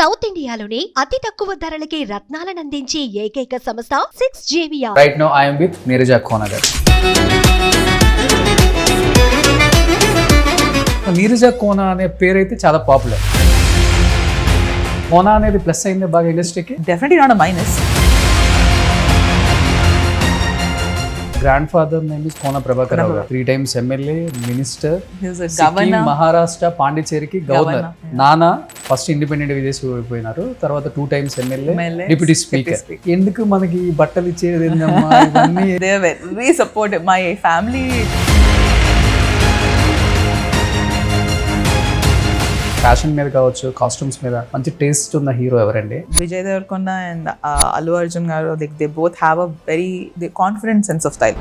South ఇండియాలోని అతి తక్కువ ధరలకి రత్నాలను అందించే ఏకైక సంస్థ 6JVR. Right now I am with Neeraja Kona గారు. నీరజ కోన అనే పేరు అయితే చాలా పాపులర్. కోన అనేది ప్లస్ అయింది బాగా ఇండస్ట్రీకి. Definitely not minus. Grandfather name is Kona Prabhakar Rao garu. 3 times MLA, minister, Maharashtra, పాండిచేరికి గవర్నర్. నాన్న ఫస్ట్ ఇండిపెండెంట్ విదేశీ ఓడిపోయినారు, తర్వాత 2 times ఎమ్మెల్యే, డిప్యూటీ స్పీకర్. ఎందుకు మనకి బట్టలు ఇచ్చేది ఏందమ్మా ఇవన్నీ? They are very supportive. My family fashion మీద కావచ్చు, కాస్ట్యూమ్స్ మీద మంచి టేస్ట్ ఉన్న హీరో ఎవరండి? Vijay Deverakonda and Allu Arjun garu. They both have a very confident sense of style.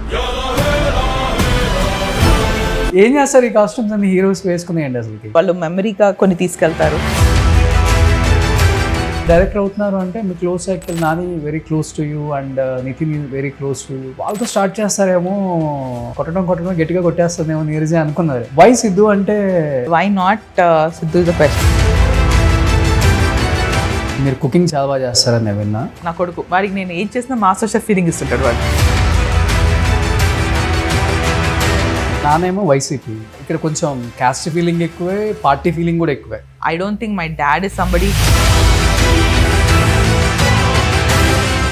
ఏం చేస్తారు ఈ కాస్ట్యూమ్స్ అన్ని హీరోస్ వేసుకునేయండి? అసలు వాళ్ళు మెమరీగా కొన్ని తీసుకెళ్తారు. డైరెక్టర్ అవుతున్నారు అంటే మీ close circle, Nani very close to you and Nithin very close to you. వాళ్ళతో స్టార్ట్ చేస్తారేమో, కొట్టడం గట్టిగా కొట్టేస్తుందేమో నీరజే అనుకున్నారు. వై సిద్ధు అంటే? Why not Siddhu is the best. మీరు కుకింగ్ చాలా బాగా చేస్తారని నేను విన్నా. నా కొడుకు, వాడికి నేను ఏం చేసినా మాస్టర్ షెఫ్ ఫీలింగ్ ఇస్తుంటాడు వాడు. నానేమో వైసీపీ. ఇక్కడ కొంచెం క్యాస్ట్ ఫీలింగ్ ఎక్కువే, పార్టీ ఫీలింగ్ కూడా ఎక్కువే. I don't think my dad is somebody.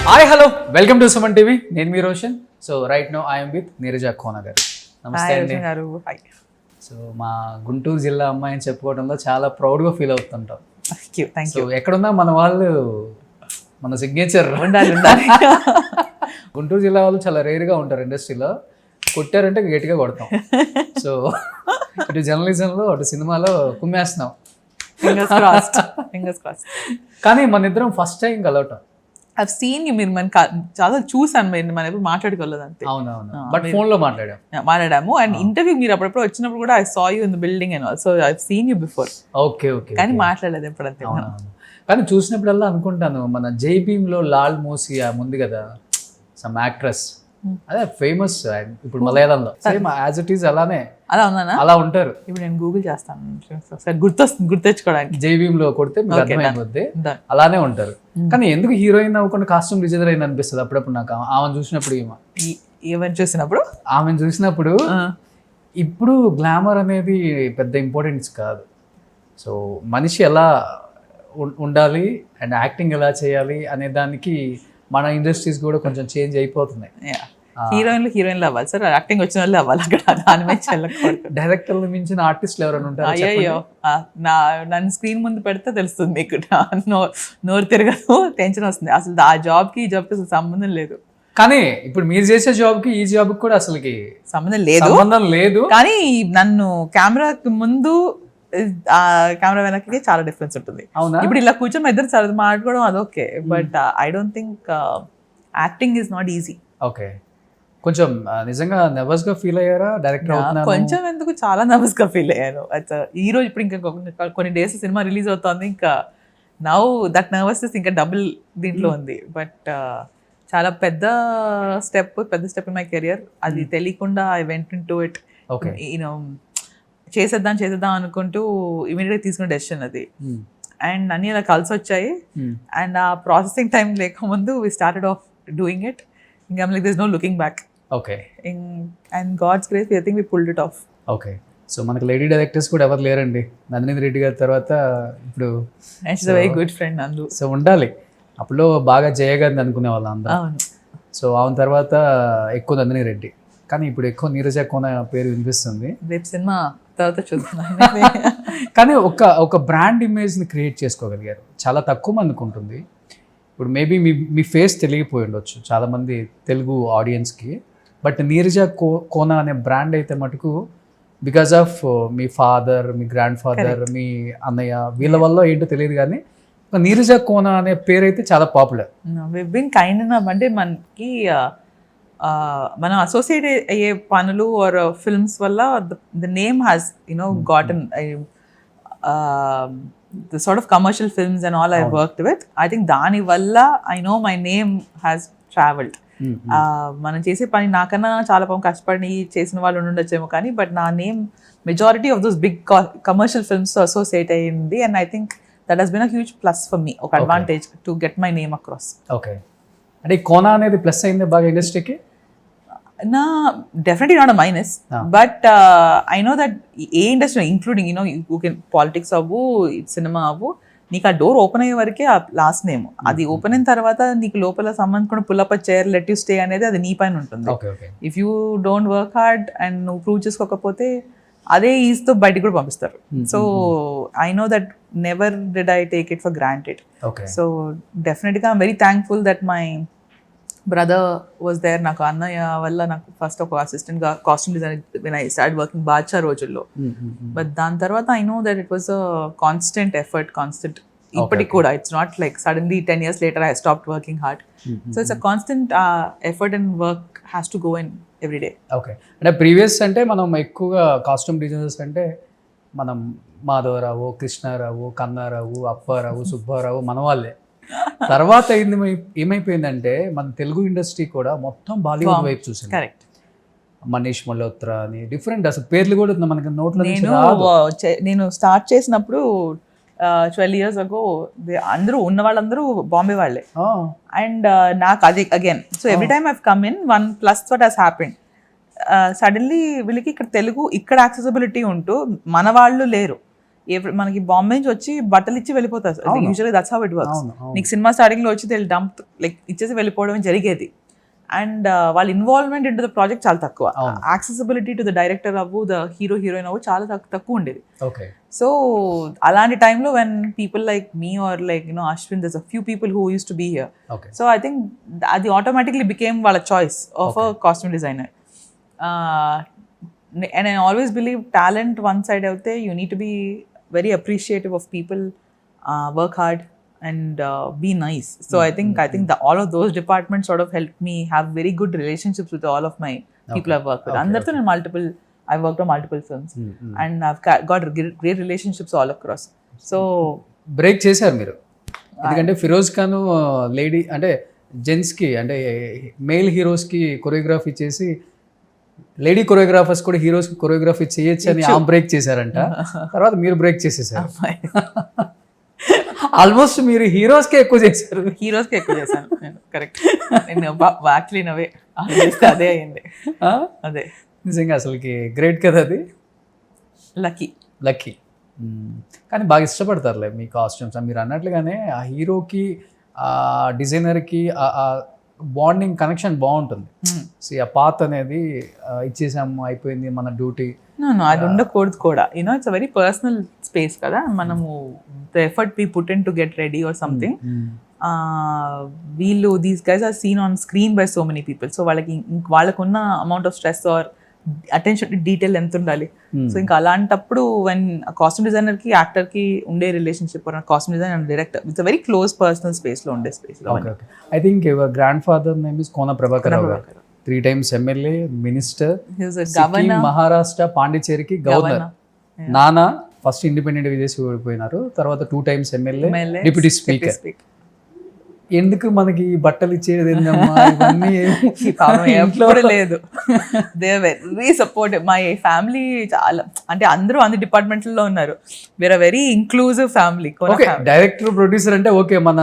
Hi hello, welcome to Suman TV. నేను మీ Roshan. So right now I am with Neeraja Kona garu. నమస్తే అండి. సో మా గుంటూరు జిల్లా అమ్మాయి అని చెప్పుకోవడంలో చాలా ప్రౌడ్గా ఫీల్ అవుతుంటాం. సో ఎక్కడున్నా మన వాళ్ళు, మన సిగ్నేచర్ ఉండాలి. గుంటూరు జిల్లా వాళ్ళు చాలా రేర్గా ఉంటారు ఇండస్ట్రీలో. కొట్టారంటే గట్టిగా కొడతాం. సో ఇటు జర్నలిజంలో, అటు సినిమాలో కుమ్మేస్తున్నాం. కానీ మన ఇద్దరం ఫస్ట్ టైం కలవటం. I've seen you, మీరు చాలా చూసాను, మీరు మనం ఎప్పుడు మాట్లాడుకోలేదు అంతే. అవునవును, బట్ ఫోన్లో మాట్లాడాము. అండ్ ఇంటర్వ్యూ మీరు అప్పుడప్పుడు వచ్చినప్పుడు కూడా I saw you in the building and also I seen you before. Okay okay. కానీ మాట్లాడలేదు ఎప్పుడంతే. కానీ చూసినప్పుడల్లా అనుకుంటాను, మన జై భీమ్లో లాల్ మోసియా ముందు కదా, సమ్ యాక్ట్రెస్, అదే ఫేమస్ ఇప్పుడు మలయాళంలో, సేమ్ యాజ్ ఇట్ ఈస్ అలానే అలా ఉన్నానా? అలా ఉంటారు. ఇప్పుడు నేను గూగుల్ చేస్తాను గుర్తెచ్చుకోవడానికి. జై భీమ్లో కొడితే మీకు అర్థమైపోద్ది, అలానే ఉంటారు. కానీ ఎందుకు హీరోయిన్ అవ్వకుండా కాస్ట్యూమ్ డిజైనర్ అయింది అనిపిస్తుంది అప్పుడప్పుడు నాకు. ఆమెను చూసినప్పుడు, ఆమెను చూసినప్పుడు ఇప్పుడు గ్లామర్ అనేది పెద్ద ఇంపార్టెన్స్ కాదు. సో మనిషి ఎలా ఉండాలి అండ్ యాక్టింగ్ ఎలా చేయాలి అనే దానికి మన ఇండస్ట్రీస్ కూడా కొంచెం చేంజ్ అయిపోతున్నాయి. హీరోయిన్లు అవ్వాలి సార్, యాక్టింగ్ వచ్చిన వాళ్ళు అవ్వాలి. అక్కడ దాని మీద డైరెక్టర్లు మించిన ఆర్టిస్టులు ఎవరైనా ఉంటారు? అయ్యో, నన్ను స్క్రీన్ ముందు పెడితే తెలుస్తుంది మీకు. నోరు తిరగదు, టెన్షన్ వస్తుంది. అసలు ఆ జాబ్కి ఈ జాబ్కి అసలు సంబంధం లేదు. కానీ ఇప్పుడు మీరు చేసే జాబ్కి ఈ జాబ్కి కూడా అసలుకి సంబంధం లేదు. కానీ నన్ను కెమెరాకి ముందు, ఆ కెమెరా వెనక్కి చాలా డిఫరెన్స్ ఉంటుంది. ఇప్పుడు ఇలా కూర్చొని ఇద్దరు చాలా మాట్లాడుకోవడం అదొకే, but I don't think acting is not easy. Okay. కొంచెం నిజంగా నర్వస్ గా ఫీల్ అయ్యారా డైరెక్టర్ అవుతున్నా? కొంచెం ఎందుకు, చాలా నర్వస్ గా ఫీల్ అయ్యాను. ఈ రోజు ఇప్పుడు ఇంకా కొన్ని డేస్ సినిమా రిలీజ్ అవుతుంది, ఇంకా నౌ దట్ నర్వస్నెస్ ఇంకా డబుల్ దీంట్లో ఉంది. బట్ చాలా పెద్ద స్టెప్ ఇన్ మై కెరియర్. అది తెలియకుండా I went in to it. You know చేసేద్దాం అనుకుంటూ ఇమీడియట్గా తీసుకున్న డెసిషన్ అది. అండ్ అన్ని అలా కలిసి వచ్చాయి. అండ్ ఆ ప్రాసెసింగ్ టైం లేకముందు we started off doing it. ఇంకా like there is no looking back. Okay. And God's grace I think we pulled it off. Okay. So మనకు లేడీ డైరెక్టర్స్ కూడా ఎవరు లేరండి. నందిని రెడ్డి గారి తర్వాత ఇప్పుడు వెరీ గుడ్ ఫ్రెండ్ అందు. సో ఉండాలి. అప్పుడు బాగా జయగారిని అనుకునే వాళ్ళు అందరూ. సో ఆమె తర్వాత ఎక్కువ నందిని రెడ్డి, కానీ ఇప్పుడు ఎక్కువ నీరజ కోన పేరు వినిపిస్తుంది. రేపు సినిమా తర్వాత చూస్తున్నాను. కానీ ఒక బ్రాండ్ ఇమేజ్ని క్రియేట్ చేసుకోగలిగారు. చాలా తక్కువ మందికి ఉంటుంది. ఇప్పుడు మేబీ మీ ఫేస్ తెలియపోయి ఉండొచ్చు చాలామంది తెలుగు ఆడియన్స్కి, బట్ నీరజ కోన అనే బ్రాండ్ అయితే మటుకు బికాజ్ ఆఫ్ మీ ఫాదర్, మీ గ్రాండ్ ఫాదర్, మీ అన్నయ్య, వీళ్ళ వల్ల ఏంటో తెలియదు, కానీ నీరజ కోన అనే పేరు అయితే చాలా పాపులర్. అంటే మనకి మనం అసోసియేట్ అయ్యే పనులు ఆర్ ఫిల్మ్స్ వల్ల the name has గాటన్ the sort of commercial films and all I worked with. I think దాని వల్ల I know my name has traveled. మనం చేసే పని నాకన్నా చాలా కష్టపడి చేసిన వాళ్ళు ఉండొచ్చేమో, కానీ బట్ నా name majority of those big commercial films associate అయ్యింది. And I think that has been a huge plus for me, ఒక advantage to get my name across. Okay, అంటే ఈ కోనా అనేది ప్లస్ అయింది బాగా ఇండస్ట్రీకి? నా definitely not a minus, but I know that a industry including you can politics అవ్వు, cinema అవ్వు, నీకు ఆ డోర్ ఓపెన్ అయ్యే వరకే ఆ లాస్ట్ నేమ్. అది ఓపెన్ అయిన తర్వాత నీకు లోపల సంబంధించిన pull up a chair let you stay అనేది అది నీ పైన ఉంటుంది. If you don't work hard and నువ్వు ప్రూవ్ చేసుకోకపోతే అదే ఈజ్తో బయటికి కూడా పంపిస్తారు. So I know that never did I take it for granted. So డెఫినెట్గా I'm very thankful that my brother was there. నాకు అన్నయ్య వల్ల నాకు ఫస్ట్ ఒక అసిస్టెంట్గా costume design when I start working Badshah రోజుల్లో. బట్ దాని తర్వాత I know that it was a constant effort, constant. ఇప్పటికి కూడా it's not like suddenly 10 years later I stopped working hard. So it's a constant effort and work has to go in every day. Okay, అంటే previous అంటే మనం ఎక్కువగా costume designers అంటే మనం మాధవరావు, కృష్ణారావు, కన్నారావు, అప్పారావు, సుబ్బారావు మన వాళ్ళే. తర్వాత ఏమైపోయిందంటే మన తెలుగు ఇండస్ట్రీ కూడా మొత్తం బాలీవుడ్ వైపు చూసింది. కరెక్ట్. మనీష్ మల్హోత్రా అని డిఫరెంట్ అసలు పేర్లు కూడా మనకి నోట్లో నేను స్టార్ట్ చేసినప్పుడు 12 years ago అందరూ ఉన్న వాళ్ళందరూ బాంబే వాళ్ళే. అండ్ నాకు అది again, so every time I've come in one plus what has happened, suddenly వీళ్ళకి ఇక్కడ తెలుగు ఇక్కడ యాక్సెసిబిలిటీ ఉంటూ మన వాళ్ళు లేరు. మనకి బాంబే నుంచి వచ్చి బట్టలు ఇచ్చి వెళ్ళిపోతారు. Usually that's how it works. నీకు సినిమా స్టార్టింగ్ లో వచ్చి తెలు డంప్ లైక్ ఇచ్చేసి వెళ్ళిపోవడం జరిగేది. అండ్ వాళ్ళ involvement into the project చాలా తక్కువ. యాక్సెసిబిలిటీ టు ద డైరెక్టర్ అవ్వు, ద హీరో హీరోయిన్ అవ్వు చాలా తక్కువ ఉండేది. సో అలాంటి టైంలో when people like me or like Ashwin, there's a few people who used to be here. So I think అది ఆటోమేటిక్లీ బికేమ్ వాళ్ళ choice of a costume designer. And I always believe talent one side అయితే you need to be very appreciative of people, work hard and be nice. So I think all of those departments sort of helped me have very good relationships with all of my people I've worked with. Andartho I've worked on multiple films and I've got great relationships all across. So break చేశారు మీరు, ఎందుకంటే Firoz Khan lady అంటే జెంట్స్కి అంటే male హీరోస్కి choreography చేసి lady choreographers కూడా heroes choreography చేయొచ్చు అని ఆ బ్రేక్ చేశారంట. తర్వాత మీరు బ్రేక్ చేసేసారు. ఆల్మోస్ట్ మీరు హీరోస్కే ఎక్కువ చేశారు. హీరోస్కే ఎక్కువ చేశాను నేను. కరెక్ట్. నేను యాక్చువల్లీ నవే అదే అయింది. అదే నిజంగా అసలుకి గ్రేట్ కదా అది. లక్కీ. కానీ బాగా ఇష్టపడతారులే మీ కాస్ట్యూమ్స్. మీరు అన్నట్లుగానే ఆ హీరోకి ఆ డిజైనర్కి బాండింగ్ కనెక్షన్ బాగుంటుంది. ఆ పాత్ అనేది ఇచ్చేసాము అయిపోయింది మన డ్యూటీ, అది ఉండకూడదు కూడా. It's a very personal space కదా. మనము the effort we put in to get ready or something, వీళ్ళు these guys are seen on screen by so many people. So వాళ్ళకున్న amount of stress or attention detail ఎంత ఉండాలి. So ఇంకా అలాంటప్పుడు when costume designer కి actor కి ఉండే relationship, costume designer and director, it's very close personal space లో ఉండే space. I think your grandfather name is Kona Prabhakar Rao garu, 3 times MLA, minister, Maharashtra, పాండిచేరికి గవర్నర్. నానా ఫస్ట్ ఇండిపెండెంట్ చేసి ఓడిపోయినారు, తర్వాత 2 times ఎమ్మెల్యే, డిప్యూటీ స్పీకర్. ఎందుకు మనకి బట్టలు ఇచ్చేది ఏందమ్మా ఇవన్నీ ఎప్పుడు లేదు. They very supportive. My family చాలా, అంటే అందరూ అన్ని డిపార్ట్మెంట్లలో ఉన్నారు. We are very inclusive family. Director, producer అంటే ఓకే, మన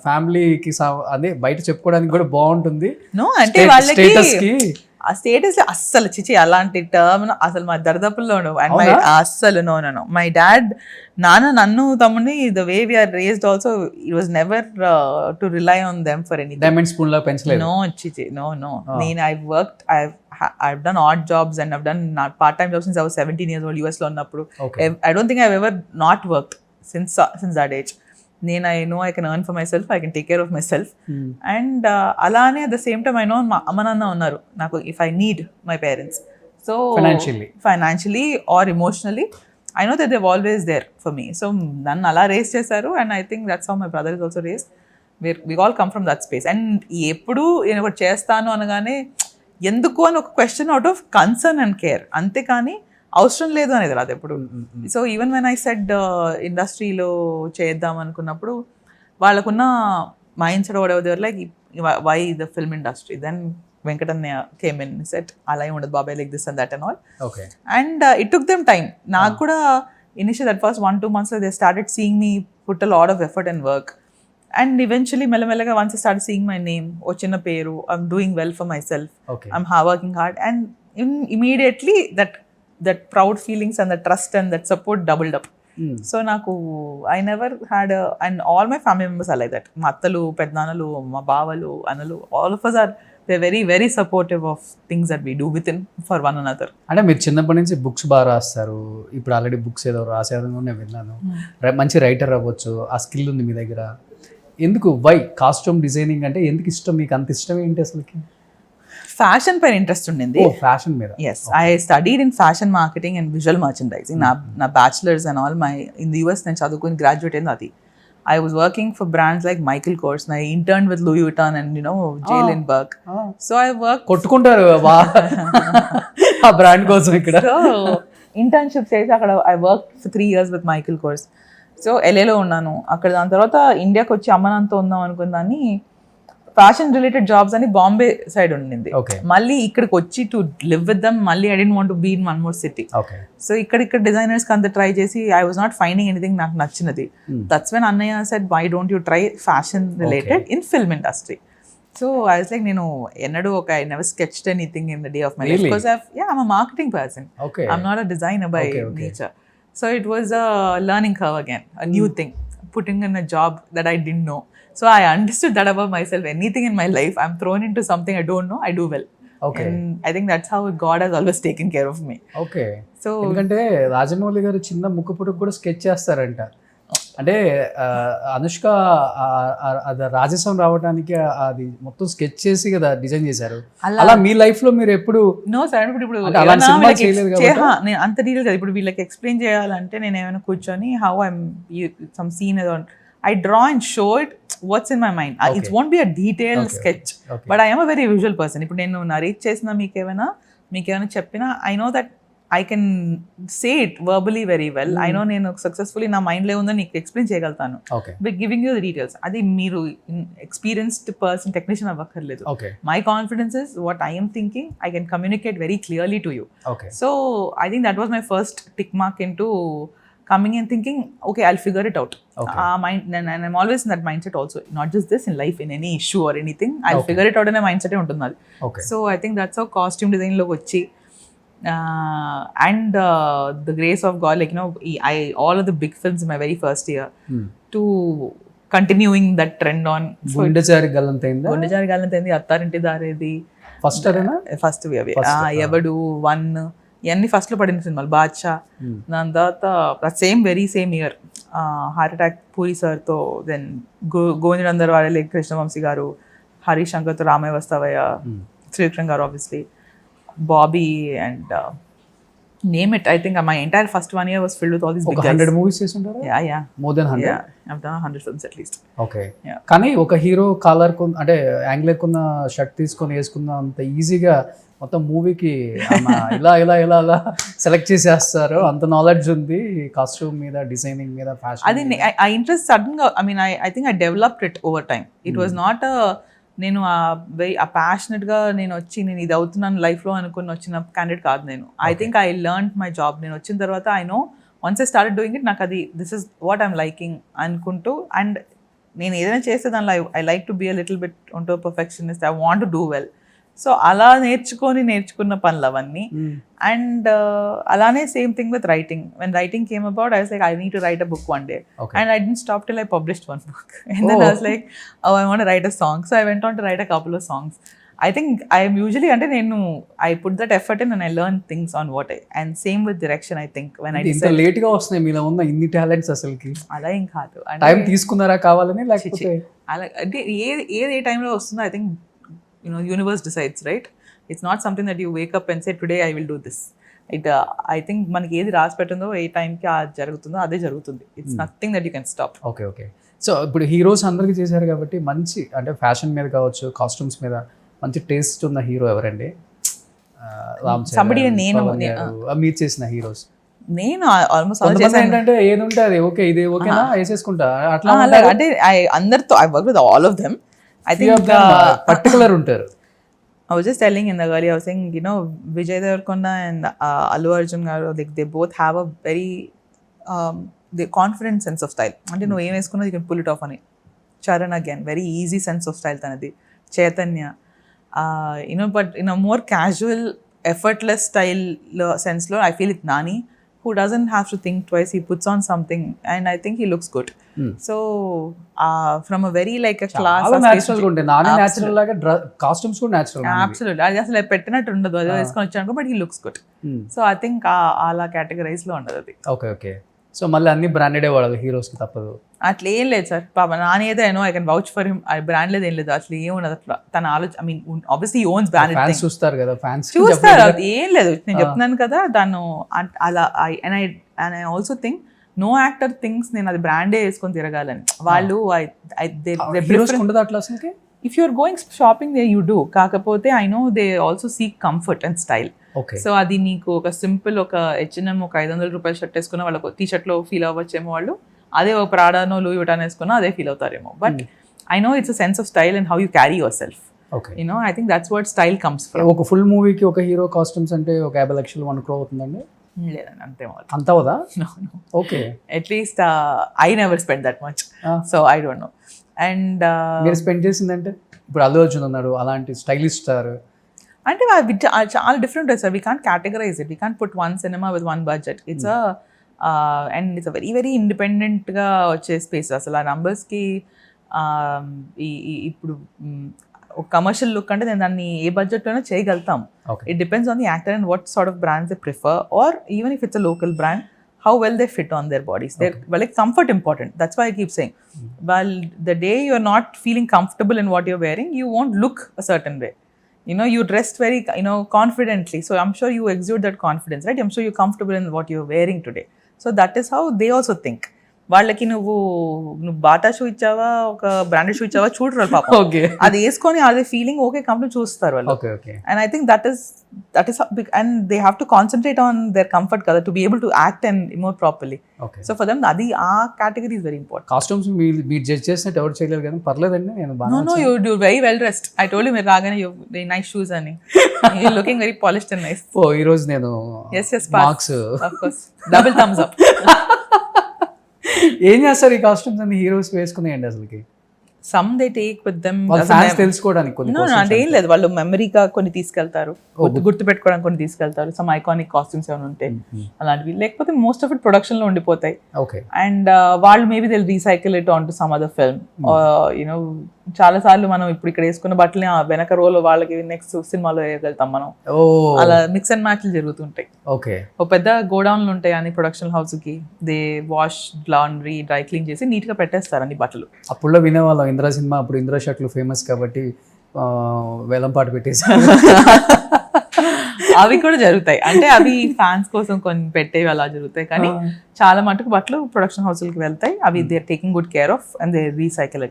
ఫ్యామిలీకి అదే బయట చెప్పుకోవడానికి కూడా బాగుంటుంది. నో అంటే వాళ్ళకి ఆ స్టేటస్ అస్సలు చిచి అలాంటి టర్మ్ అసలు మా దరిదాపుల్లో ఉండవు. అండ్ మై అస్సలు నో. మై డాడ్, నాన్న నన్ను తమ్ముని the way we're raised also, it was never to rely on them for any. Diamond spoon లా పెంచలేదు. నో చిచి, నో. నేను I've done odd jobs and I've done part time jobs since I was 17 years old. US లో ఉన్నప్పుడు I don't think I've ever not worked since that age. నేను I know I can earn for myself, I can take care of myself. And అలానే at the same time I know మా అమ్మ నాన్న ఉన్నారు నాకు if I need my parents. So financially or emotionally I know that they're always there for me. So నన్ను అలా race చేశారు. And I think that's how my brother is also raised. We all come from that space. And ఎప్పుడు నేను ఒకటి చేస్తాను అనగానే ఎందుకు అని ఒక question out of concern and care, అంతేకాని అవసరం లేదు అనేది రాదు ఎప్పుడు. So even when I said ఇండస్ట్రీలో చేద్దాం అనుకున్నప్పుడు వాళ్ళకున్న మైండ్ సెట్ ఎవరు like why the film industry. Then వెంకటన్నయ్య కేమ్ ఇన్ సెట్ అలా ఉండదు బాబాయ్ like this and that and all. And it took them time. నాకు కూడా initially that first 1-2 months they started seeing me put a lot of effort and work. And eventually, మెల్లమెల్లగా once I started seeing my name, వచ్చిన పేరు, I'm doing well for myself, Okay. I'm working hard, and immediately that proud feelings and the trust and that support doubled up. So నాకు I never had and all my family members are like that. మా అత్తలు, పెద్దనాన్నలు, మా బావలు, అన్నలు, all of us are, they're very very supportive of things that we do within for one another. అంటే మీరు చిన్నప్పటి నుంచి books బాగా రాస్తారు, ఇప్పుడు ఆల్రెడీ బుక్స్ ఏదో రాసేదని నేను విన్నాను. మంచి రైటర్ అవ్వచ్చు, ఆ స్కిల్ ఉంది మీ దగ్గర. ఎందుకు వై కాస్ట్యూమ్ డిజైనింగ్ అంటే ఎందుకు ఇష్టం మీకు? అంత ఇష్టం ఏంటి అసలుకి? ఫ్యాషన్ పైన ఇంట్రెస్ట్ ఉండింది. ఫ్యాషన్ మీద? Yes, I studied in fashion marketing and visual merchandising. నా bachelor's and all my in the US నేను చదువుకుని గ్రాడ్యుయేట్ అయింది అది. I was working for brands like Michael Kors. I interned with Louis Vuitton and J. Lindbergh. So I worked. కొట్టుకుంటారు ఆ brand కోసం ఇక్కడ. So internships చేసి అక్కడ I worked for 3 years with Michael Kors. So LAలో ఉన్నాను. అక్కడ దాని తర్వాత ఇండియాకి వచ్చి అమ్మనంతో ఉందాం అనుకున్నాను. ఫ్యాషన్ రిలేటెడ్ జాబ్స్ అని బాంబే సైడ్ ఉండింది. మళ్ళీ ఇక్కడికి వచ్చి టు లివ్ విత్ దమ్, మళ్ళీ I don't want to be in one more city. So ఇక్కడ డిజైనర్స్ అంత ట్రై చేసి I was not finding anything నాకు నచ్చినది. దట్స్ వెన్ అన్నయ్య said why don't you try fashion related in film industry. So I was like, నేను ఎన్నడూ I never sketched anything in the day of my life because I'm a marketing person. I'm not a designer by nature. So it was a learning curve again, a new thing, putting in a job that I didn't know. So I understood that about myself. Anything in my life, I'm thrown into something I don't know, I do well. And I think that's how God has always taken care of me. So ఎందుకంటే రాజమౌళి గారు చిన్న ముక్కుపుడుకు కూడా sketch చేస్తారంట. అంటే అనుష్క అది రాజసం రావడానికి అది మొత్తం స్కెచ్ చేసి కదా డిజైన్ చేశారు. అలా మీ లైఫ్ లో మీరు ఎప్పుడు? నో సార్, ఇప్పుడు నేను అంత డీటెయిల్ కదా ఇప్పుడు వీళ్ళకి ఎక్స్ప్లెయిన్ చేయాలంటే నేను ఏమైనా కూర్చొని how I'm some scene I draw and show it what's in my mind. It won't be a detailed sketch, but I am a very visual person. ఇప్పుడు నేను నరేట్ చేసిన మీకేమైనా చెప్పినా I know that I can say it verbally very well. I know నేను successfully నా మైండ్లో ఉందని నీకు ఎక్స్ప్లెయిన్ చేయగలుగుతాను. But giving you the details, అది మీరు ఎక్స్పీరియన్స్డ్ పర్సన్, టెక్నీషియన్ అవ్వక్కర్లేదు. My confidence is what I am thinking, I can communicate very clearly to you. So I think that was my first tick mark into coming and thinking, okay, I'll figure it out. And I'm always in that mindset also, not just this, in life, in any issue or anything, I'll figure it out in a mindset untunnadi. So I think that's how costume design lo vachi. And the grace of God, like all of the big films in my very first year to continuing that trend on. గుండెజారి Gallanthaindi, Attarinti Daredi first arena? First అవి ఎవడు 1 ఇవన్నీ ఫస్ట్లో పడిన సినిమాలు. బాద్షా, దాని తర్వాత very same year heart attack puri సార్తో, then గోవిందరందర్ వాడలే Krishna Vamsi గారు, హరీష్ శంకర్తో రామయ్య వస్తావయ్య, శ్రీకృష్ణ గారు obviously, Bobby and name it. I think my entire first 1 year was filled with all these big guys. 100 movies చేసి ఉంటారు? Yeah. More than 100? Yeah, I've done 100 films at least. కానీ ఒక hero caller అంటే angler కొన్న shirt తీసుకొని వేసుకున్న అంత ఈజీగా మొత్తం మూవీకి ఇలా ఇలా ఇలా అలా సెలెక్ట్ చేసేస్తారు. అంత నాలెడ్జ్ ఉంది కాస్ట్యూమ్ మీద, డిజైనింగ్ మీద, ఫ్యాషన్. అది ఆ ఇంట్రెస్ట్ సడన్ గా I think I developed it over time. It was not నేను ప్యాషనెట్ గా నేను వచ్చి నేను ఇది అవుతున్నాను లైఫ్ లో అనుకుని వచ్చిన క్యాండిడేట్ కాదు నేను. I think I learned my job. నేను వచ్చిన తర్వాత I know once I started doing it, నాకు అది this is what I'm liking అనుకుంటూ, అండ్ నేను ఏదైనా చేస్తే దానిలో I like to be a little bit onto a perfectionist. I want to do well. So అలా నేర్చుకున్న పనులు అవన్నీ. అండ్ అలానే same thing with writing. When writing came about I was like, I need to write a book one day. And I didn't stop till I published one book. And then I was like, oh, I want to write a song. So I went on to write a couple of songs. I think I am usually I put that effort in and I learn things on what and same with direction. I think when I ఇంత late గా వస్తున్నాయి మీలో ఉన్న ఇన్ని talents అసలుకి? అలా ఏం కాదు, టైం తీసుకున్నారా కావాలని, లేకపోతే అలా అంటే ఏ టైంలో వస్తుందో I think universe decides, right? It's not something that you wake up and say today I will do this. I think మనకి ఏది రాసి పెట్టిందో ఏ టైంకి జరుగుతుందో అదే జరుగుతుంది. It's nothing that you can stop. Okay. So ఇప్పుడు హీరోస్ అందరికీ చేశారు కాబట్టి మంచి అంటే ఫ్యాషన్ మీద కావచ్చు, కాస్ట్యూమ్స్ మీద మంచి టేస్ట్ ఉన్న హీరో ఎవరండి? మీరు చేసిన హీరోస్? నేను ఆల్మోస్ట్ ఏంటంటే ఏది ఉంటే అది ఓకే, ఇది ఓకేనా వేసేసుకుంటా అట్లా. అంటే అందరితో I work with all of them. I think particular ఉంటారు. I was just telling in the earlier, I was saying, Vijay Devarkonda and Allu Arjun garu, they both have a very the confident sense of style. అంటే నువ్వు ఏం వేసుకున్నా you can pull it off అని. Charan again very easy sense of style తనది. Chaitanya but in a more casual effortless style సెన్స్లో I feel it Nani, who doesn't have to think twice, he puts on something and I think he looks good. So from a very like a class చాలా natural గా ఉండే Nani natural లాగా costumes కూడా natural గా absolutely అది అసలు పెట్టినట్టు ఉండదు, అది వేసుకొని వచ్చాను but he looks good. So I think అలా కేటగరైజ్ లో ఉండదు అది. ఓకే సో మళ్ళీ అన్ని బ్రాండెడే వాడాలి హీరోస్ కి తప్పదు అట్లా ఏం లేదు సార్. పాప నాని అయితే I can vouch for him. Brand లేదు ఏం లేదు, అట్లా ఏం ఉండదు. అట్లా తన ఆలోచన I mean obviously he ones branded things. చూస్తారు కదా ఫ్యాన్స్ చూస్తారు, అది ఏం లేదు. నేను చెప్తున్నాను కదా దాన్ని అలా. And I also think no actor things నేను అది బ్రాండే వేసుకొని తిరగాలని. వాళ్ళు ఉండదు అట్లా అసలుకి. If you're going shopping they you do, కాకపోతే I know they also seek comfort and style. So అది నీకు ఒక సింపుల్ ఒక H&M ఒక 500 రూపాయల షర్ట్ వేసుకున్న వాళ్ళకు టీ షర్ట్లో ఫీల్ అవ్వచ్చేమో వాళ్ళు, అదే ఒక ప్రాడానో లూయి విటాన్ వేసుకున్నా అదే ఫీల్ అవుతారేమో. But I know it's a sense of style and how you carry yourself. I think that's what style comes from. ఒక ఫుల్ మూవీకి ఒక హీరో కాస్ట్యూమ్స్ అంటే ఒక 50 లక్షలు 1 crore అవుతుందండి. లేదండి అంతే అంత అవుదా? Okay, at least I never spend that much, so I don't know. And మీరు స్పెండ్ చేసిందంటే ఇప్పుడు అల్లు అర్జున్ ఉన్నాడు, అలాంటి స్టైలిష్ స్టార్ అంటే చాలా different sir. We can't categorise it. We can't put one cinema with one budget. It's and it's very very ఇండిపెండెంట్గా వచ్చే space. అసలు ఆ నంబర్స్కి ఇప్పుడు ఒక కమర్షియల్ లుక్ అంటే నేను దాన్ని ఏ బడ్జెట్లోనే చేయగలుగుతాం. It depends on the actor and what sort of brands they prefer, or even if it's a local brand, how well they fit on their bodies. Like comfort important. That's why I keep saying, well, the day you are not feeling comfortable in what you're wearing, you won't look a certain way. You dressed very, confidently. So I'm sure you exude that confidence, right? I'm sure you're comfortable in what you're wearing today. So that is how they also think. వాళ్ళకి నువ్వు Bata shoe ఇచ్చావా, ఒక branded shoe ఇచ్చావా చూడరు పాపం. అది వేసుకొని అదే ఫీలింగ్ ఓకే కంప్లీట్ చూస్తారు వాళ్ళు. And I think that is and they have to concentrate on their comfort కదా, to be able to act and emote properly. So for them అది ఆ category is very important. Costumes మీరు judge చేసినట్టు ఎవరు చేయలేరు కదా, పర్లేదండి. నేను know you very well dressed. I told you మీరు రాగానే యూ నైస్ షూస్ అని, you looking very polished and nice. Oh ఈ రోజు నేను marks of course double thumbs up. ఏం చేస్తారు ఈ కాస్ట్యూమ్స్ అన్ని హీరోస్ వేసుకున్నాయండి అసలుకి? Some they take with them తెలుసుకోవడానికి. అంటే ఏం లేదు, వాళ్ళు మెమరీగా కొన్ని తీసుకెళ్తారు, గుర్తు పెట్టుకోవడానికి కొన్ని తీసుకెళ్తారు. సమ్ ఐకానిక్ కాస్ట్యూమ్స్ ఏమైనా ఉంటాయి అలాంటివి, లేకపోతే మోస్ట్ ఆఫ్ ఇట్ ప్రొడక్షన్ లో ఉండిపోతాయి. అండ్ వాళ్ళు maybe they recycle it on to some other film. చాలా సార్లు మనం ఇప్పుడు ఇక్కడ వేసుకున్న బట్టలని వెనక రోల్ వాళ్ళకి నెక్స్ట్ సినిమాలో వేయగలుగుతాం మనం. అలా మిక్స్ అండ్ మ్యాచ్లు జరుగుతుంటాయి. ఒక పెద్ద గోడౌన్లు ఉంటాయి అన్ని ప్రొడక్షన్ హౌస్ కి. They wash, laundry, dry clean చేసి నీట్ గా పెట్టేస్తారు అన్ని బట్టలు. అప్పుడులో వినేవాళ్ళం ఇంద్రా సినిమా, అప్పుడు ఇంద్రా షర్ట్లు ఫేమస్ కాబట్టి వేలం పాట పెట్టేసి అవి కూడా జరుగుతాయి. అంటే అవి ఫ్యాన్స్ కోసం కొన్ని పెట్టేవి అలా జరుగుతాయి. కానీ చాలా మటుకు బట్టలు ప్రొడక్షన్ హౌస్లకి వెళ్తాయి. అవి they are taking good care of and they recycle.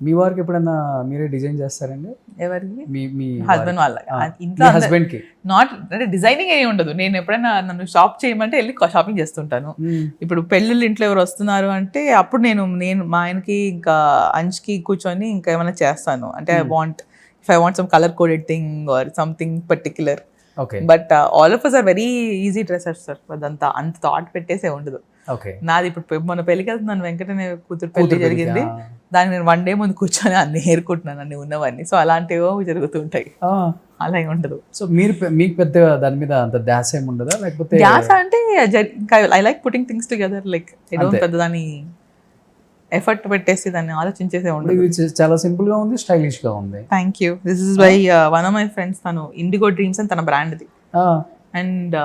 మీ వారికి ఎప్పుడన్నా మీరే డిజైన్ చేస్తారండి? ఎవరికి? మీ హస్బెండ్ వాళ్ళ ఇంట్లో. హస్బెండ్ కి నాట్ అంటే డిజైనింగ్ ఏమి ఉండదు. నేను ఎప్పుడైనా నన్ను షాప్ చేయమంటే వెళ్ళి షాపింగ్ చేస్తుంటాను. ఇప్పుడు పెళ్ళిళ్ళు ఇంట్లో ఎవరు వస్తున్నారు అంటే అప్పుడు నేను మా ఆయనకి ఇంకా అంచుకి కూర్చొని ఇంకా ఏమైనా చేస్తాను. అంటే I want some color coded thing or something particular. But all of us are very easy dressers sir. అదంతా అంత థాట్ పెట్టేసే ఉండదు. నాది ఇప్పుడు మన పెళ్ళికి వెళ్తున్నాను, వెంకటనే కూతురు పెళ్లి జరిగింది. దానికి నేను 1 day ముందు కూర్చొని అన్ని ఏరుకుంటున్నాను అన్ని ఉన్నవన్నీ. సో అలాంటివో జరుగుతుంటాయి, అలా ఉండదు. సో మీకు పెద్ద దాని మీద అంత ధ్యాస ఏమి ఉండదా? లేకపోతే ధ్యాస అంటే I like putting things together. Like I don't పెద్ద దాన్ని ఎఫర్ట్ పెట్టేసి దాన్ని ఆలోచించేసే ఉండదు. చాలా సింపుల్ గా ఉంది, స్టైలిష్ గా ఉంది. Thank you. This is by one of my friends. తను ఇండిగో డ్రీమ్స్ అని తన బ్రాండ్ ది. And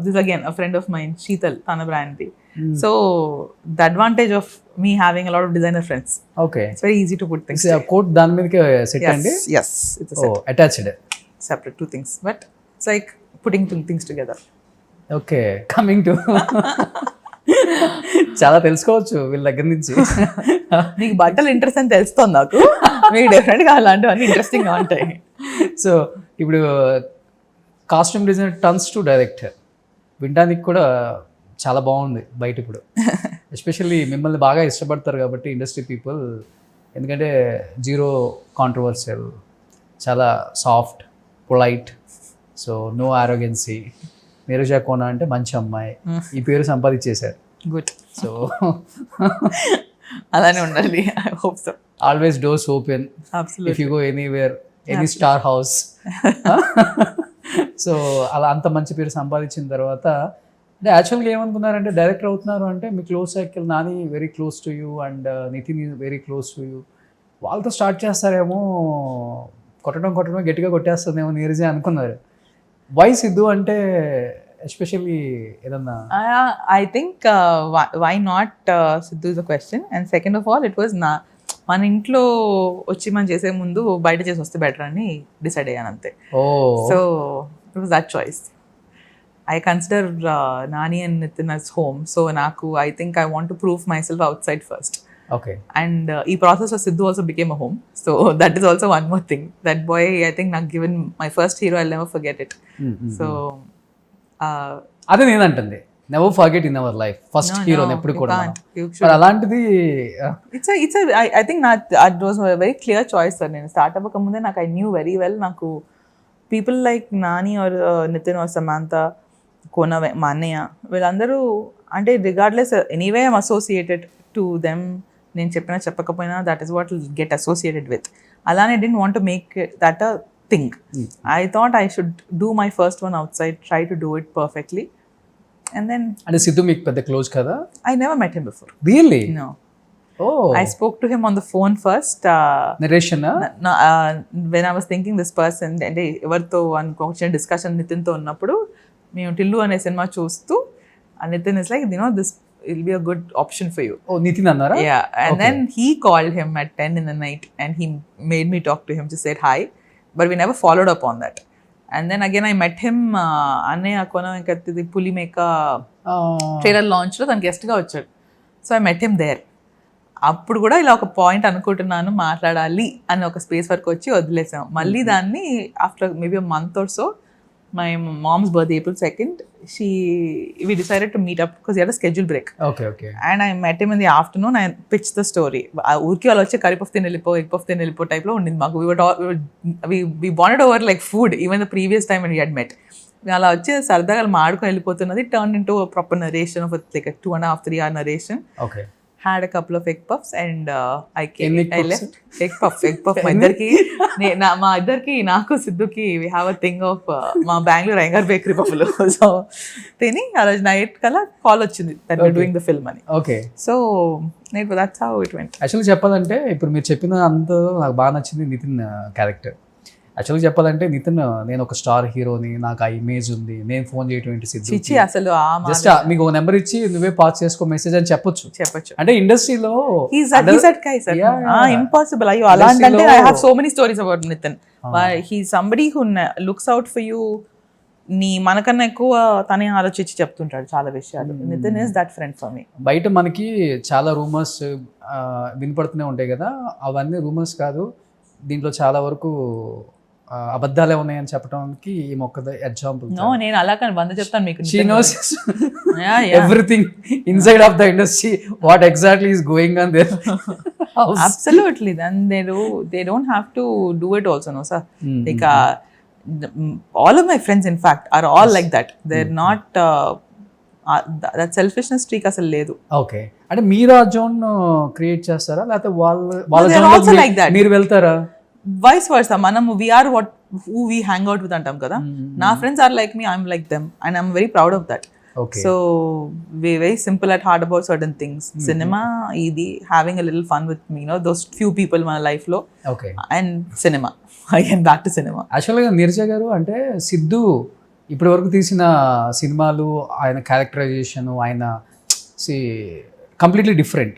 this again a friend of mine, Sheetal, తన బ్రాండ్ ది. So the advantage of me having a lot of designer friends. It's very easy to put things. Coat దాని మీదకి set అండి. yes it's a set. Attached, separate two things, but it's like putting two things together. Okay, coming to చాలా తెలుసుకోవచ్చు వీళ్ళ దగ్గర నుంచి. నీకు బట్టలు ఇంట్రెస్ట్ అని తెలుస్తుంది నాకు. మీకు డెఫినెట్గా అలాంటివన్నీ ఇంట్రెస్టింగ్గా ఉంటాయి. సో ఇప్పుడు costume designer turns to director వినడానికి కూడా చాలా బాగుంది బయట ఇప్పుడు. ఎస్పెషల్లీ మిమ్మల్ని బాగా ఇష్టపడతారు కాబట్టి ఇండస్ట్రీ పీపుల్. ఎందుకంటే జీరో కాంట్రవర్షియల్, చాలా soft, polite, so no arrogancy, Neeraja Kona అంటే మంచి అమ్మాయి, ఈ పేరు సంపాదించేశారు. గుడ్. సో అలానే ఉండాలి. I hope so. Always doors open if you go anywhere, any star house. So అలా అంత మంచి పేరు సంపాదించిన తర్వాత అంటే యాక్చువల్గా ఏమనుకున్నారంటే డైరెక్టర్ అవుతున్నారు అంటే మీ close circle, Nani very close to you and Nithin is very close to you, వాళ్ళతో స్టార్ట్ చేస్తారేమో, కొట్టడం గట్టిగా కొట్టేస్తుందేమో నీరజ అనుకున్నారు. వై సిద్ధు అంటే ఎస్పెషల్లీ ఏదన్నా? I think why not Sidhu is the question, and second of all it was మన ఇంట్లో వచ్చి మనం చేసే ముందు బయట చేసి వస్తే బెటర్ అని డిసైడ్ అయ్యాను అంతే. So it was that choice. I consider Nani and Nithin as home, so నాకు I think I want to prove myself outside first. Okay. And ఈ ప్రాసెస్ లో Siddhu also became a home, so that is also one more thing. That boy I think నాకు given my first hero, I never forget it. So అదే నేనంటుంది, never forget in our life first hero ఎప్పుడు కూడా. అలాంటిది I think that was very clear choice sir. నేను start అవ్వక ముందే నాకు ఐ న్యూ వెరీ వెల్, నాకు people like Nani or Nithin or Samantha, Kona, మా అన్నయ్య, వీళ్ళందరూ అంటే regardless anyway I'm associated to them. నేను చెప్పినా చెప్పకపోయినా that is what will get associated with. అలానే didn't want to make that a thing. I thought I should do my first one outside, try to do it perfectly. And then అంటే సిద్ధు మీకు పెద్ద close కదా? I never met him before. Really? No. Oh. I spoke to him on the phone first. Narration? When I was thinking this person, అంటే ఎవరితో అనుకోవచ్చిన discussion నితిన్తో ఉన్నప్పుడు మేము టిల్లు అనే cinema చూస్తూ Nithin is like, this will be a good option for you. Oh, Nithin అన్నారా? Yeah. And then he called him at 10 in the night and he made me talk to him to say hi, but we never followed up on that. And then again I met him Annaya Kona Neeraja Pulimeka trailer launch లో తను గెస్ట్గా వచ్చాడు. So I met him there. అప్పుడు కూడా ఇలా ఒక point అనుకుంటున్నాను మాట్లాడాలి అని ఒక స్పేస్ వరకు వచ్చి వదిలేసాం. మళ్ళీ దాన్ని after maybe a month or so, my mom's birthday April 2nd, we decided to meet up because he had a schedule break. Okay. And I met him in the afternoon. I pitched the story. ఊరికి వాళ్ళు వచ్చి curry puff తినెళ్ళిపో, egg puff తినెళ్ళిపో టైప్లో ఉండింది మాకు. we bonded over like food even the previous time when we had met. అలా వచ్చి సరదాగా మాడుకొని వెళ్ళిపోతున్నది turned into a proper narration of like a 2.5-3 hour narration. Okay. Had a couple of egg puffs and I left. Egg puff మా ఇద్దరికి నాకు సిద్ధుకి we have a thing of మా Bengaluru Iyengar bakery పఫ్లు. So తిని ఆ రోజు నైట్ కల్లా కాల్ వచ్చింది that we're doing the film అని. Okay. So that's how it went. యాక్చువల్గా చెప్పాలంటే ఇప్పుడు మీరు చెప్పిన అంత నాకు బాగా నచ్చింది నితిన్ క్యారెక్టర్. యాక్చువల్గా చెప్పాలంటే నితిన్, నేను ఒక స్టార్ హీరోని, నాకు ఆ ఇమేజ్ ఉంది, నేను ఫోన్ చేయటువంటి సిద్ధు చిచి అసలు జస్ట్ మీకు ఒక నెంబర్ ఇచ్చి నువ్వే పాస్ చేసుకో మెసేజ్ అని చెప్పొచ్చు. అంటే ఇండస్ట్రీలో ఇంపాసిబుల్. అయ్యో అలాంటి I have so many stories about Nithin. He somebody who looks out for you. మనకన్నా ఎక్కువ తనే ఆలోచించి చెప్తుంటాడు చాలా విషయాలు. Nithin is that friend for me. బయట మనకి చాలా రూమర్స్ వినపడుతూనే ఉంటాయి కదా, అవన్నీ రూమర్స్ కాదు, దీంట్లో చాలా వరకు అబద్ధాలే ఉన్నాయని చెప్పడానికి ఈ మొక్క ఎగ్జాంపుల్. నేను అలా కానీ వంద చెప్తాను మీకు. She knows everything inside of the industry, what exactly is going on there. Absolutely. Then they don't have to do it also, no sir. Like all of my friends in fact are all like that. They're not that selfishness streak అసలు లేదు. Okay. అంటే మీరు ఆ zone create చేస్తారా లేకపోతే వాళ్ళ zone మీరు వెళ్తారా? Vice versa. మనం we are who we hang out with అంటాం కదా. నా friends are like me, I'm like them and I'm very proud of that. So we very simple at heart about certain things. Cinema, ఇది having a little fun with me, those few people మన life లో. Okay. And cinema, again back to cinema. యాక్చువల్గా నీరజ గారు అంటే సిద్ధు ఇప్పటి వరకు తీసిన సినిమాలు, ఆయన క్యారెక్టరైజేషన్, ఆయన కంప్లీట్లీ డిఫరెంట్.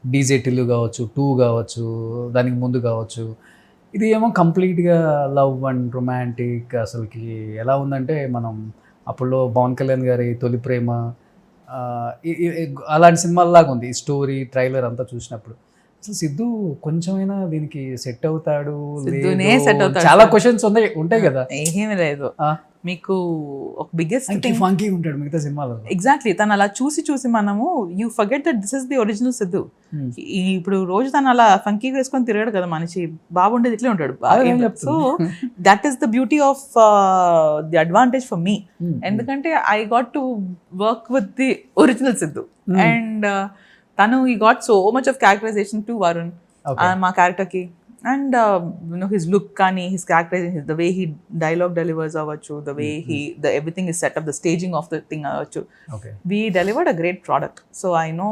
డీజే టిల్లు కావచ్చు, 2 కావచ్చు, దానికి ముందు కావచ్చు. ఇది ఏమో కంప్లీట్గా లవ్ అండ్ రొమాంటిక్. అసలుకి ఎలా ఉందంటే మనం అప్పుడులో పవన్ కళ్యాణ్ గారి తొలి ప్రేమ అలాంటి సినిమాల్లాగా ఉంది ఈ స్టోరీ, ట్రైలర్ అంతా చూసినప్పుడు. అసలు సిద్ధు కొంచెమైనా దీనికి సెట్ అవుతాడు? చాలా క్వశ్చన్స్ ఉంటాయి కదా. ఏమీ లేదు. మీకు ఒక బిగ్గెస్ట్ థింగ్ ఫంకీ ఉంటాడు మిగతా సినిమాలో. ఎగ్జాక్ట్లీ తను అలా చూసి మనము you forget that this is the original Siddhu. ఇప్పుడు రోజు తను అలా ఫంకీ వేసుకొని తిరగాడు కదా మనిషి, బాగుండేది ఇట్లే ఉంటాడు. So that is the beauty of the advantage for me, ఎందుకంటే I got to work with the original Sidhu and తను ఈ got so much of characterization to Varun మా క్యారెక్టర్కి. అండ్ హిస్ లుక్ కానీ his characterization, the way he dialogue delivers అవ్వచ్చు, the way he the everything is set up, the staging of the thing అవ్వచ్చు, we delivered a great product. So I know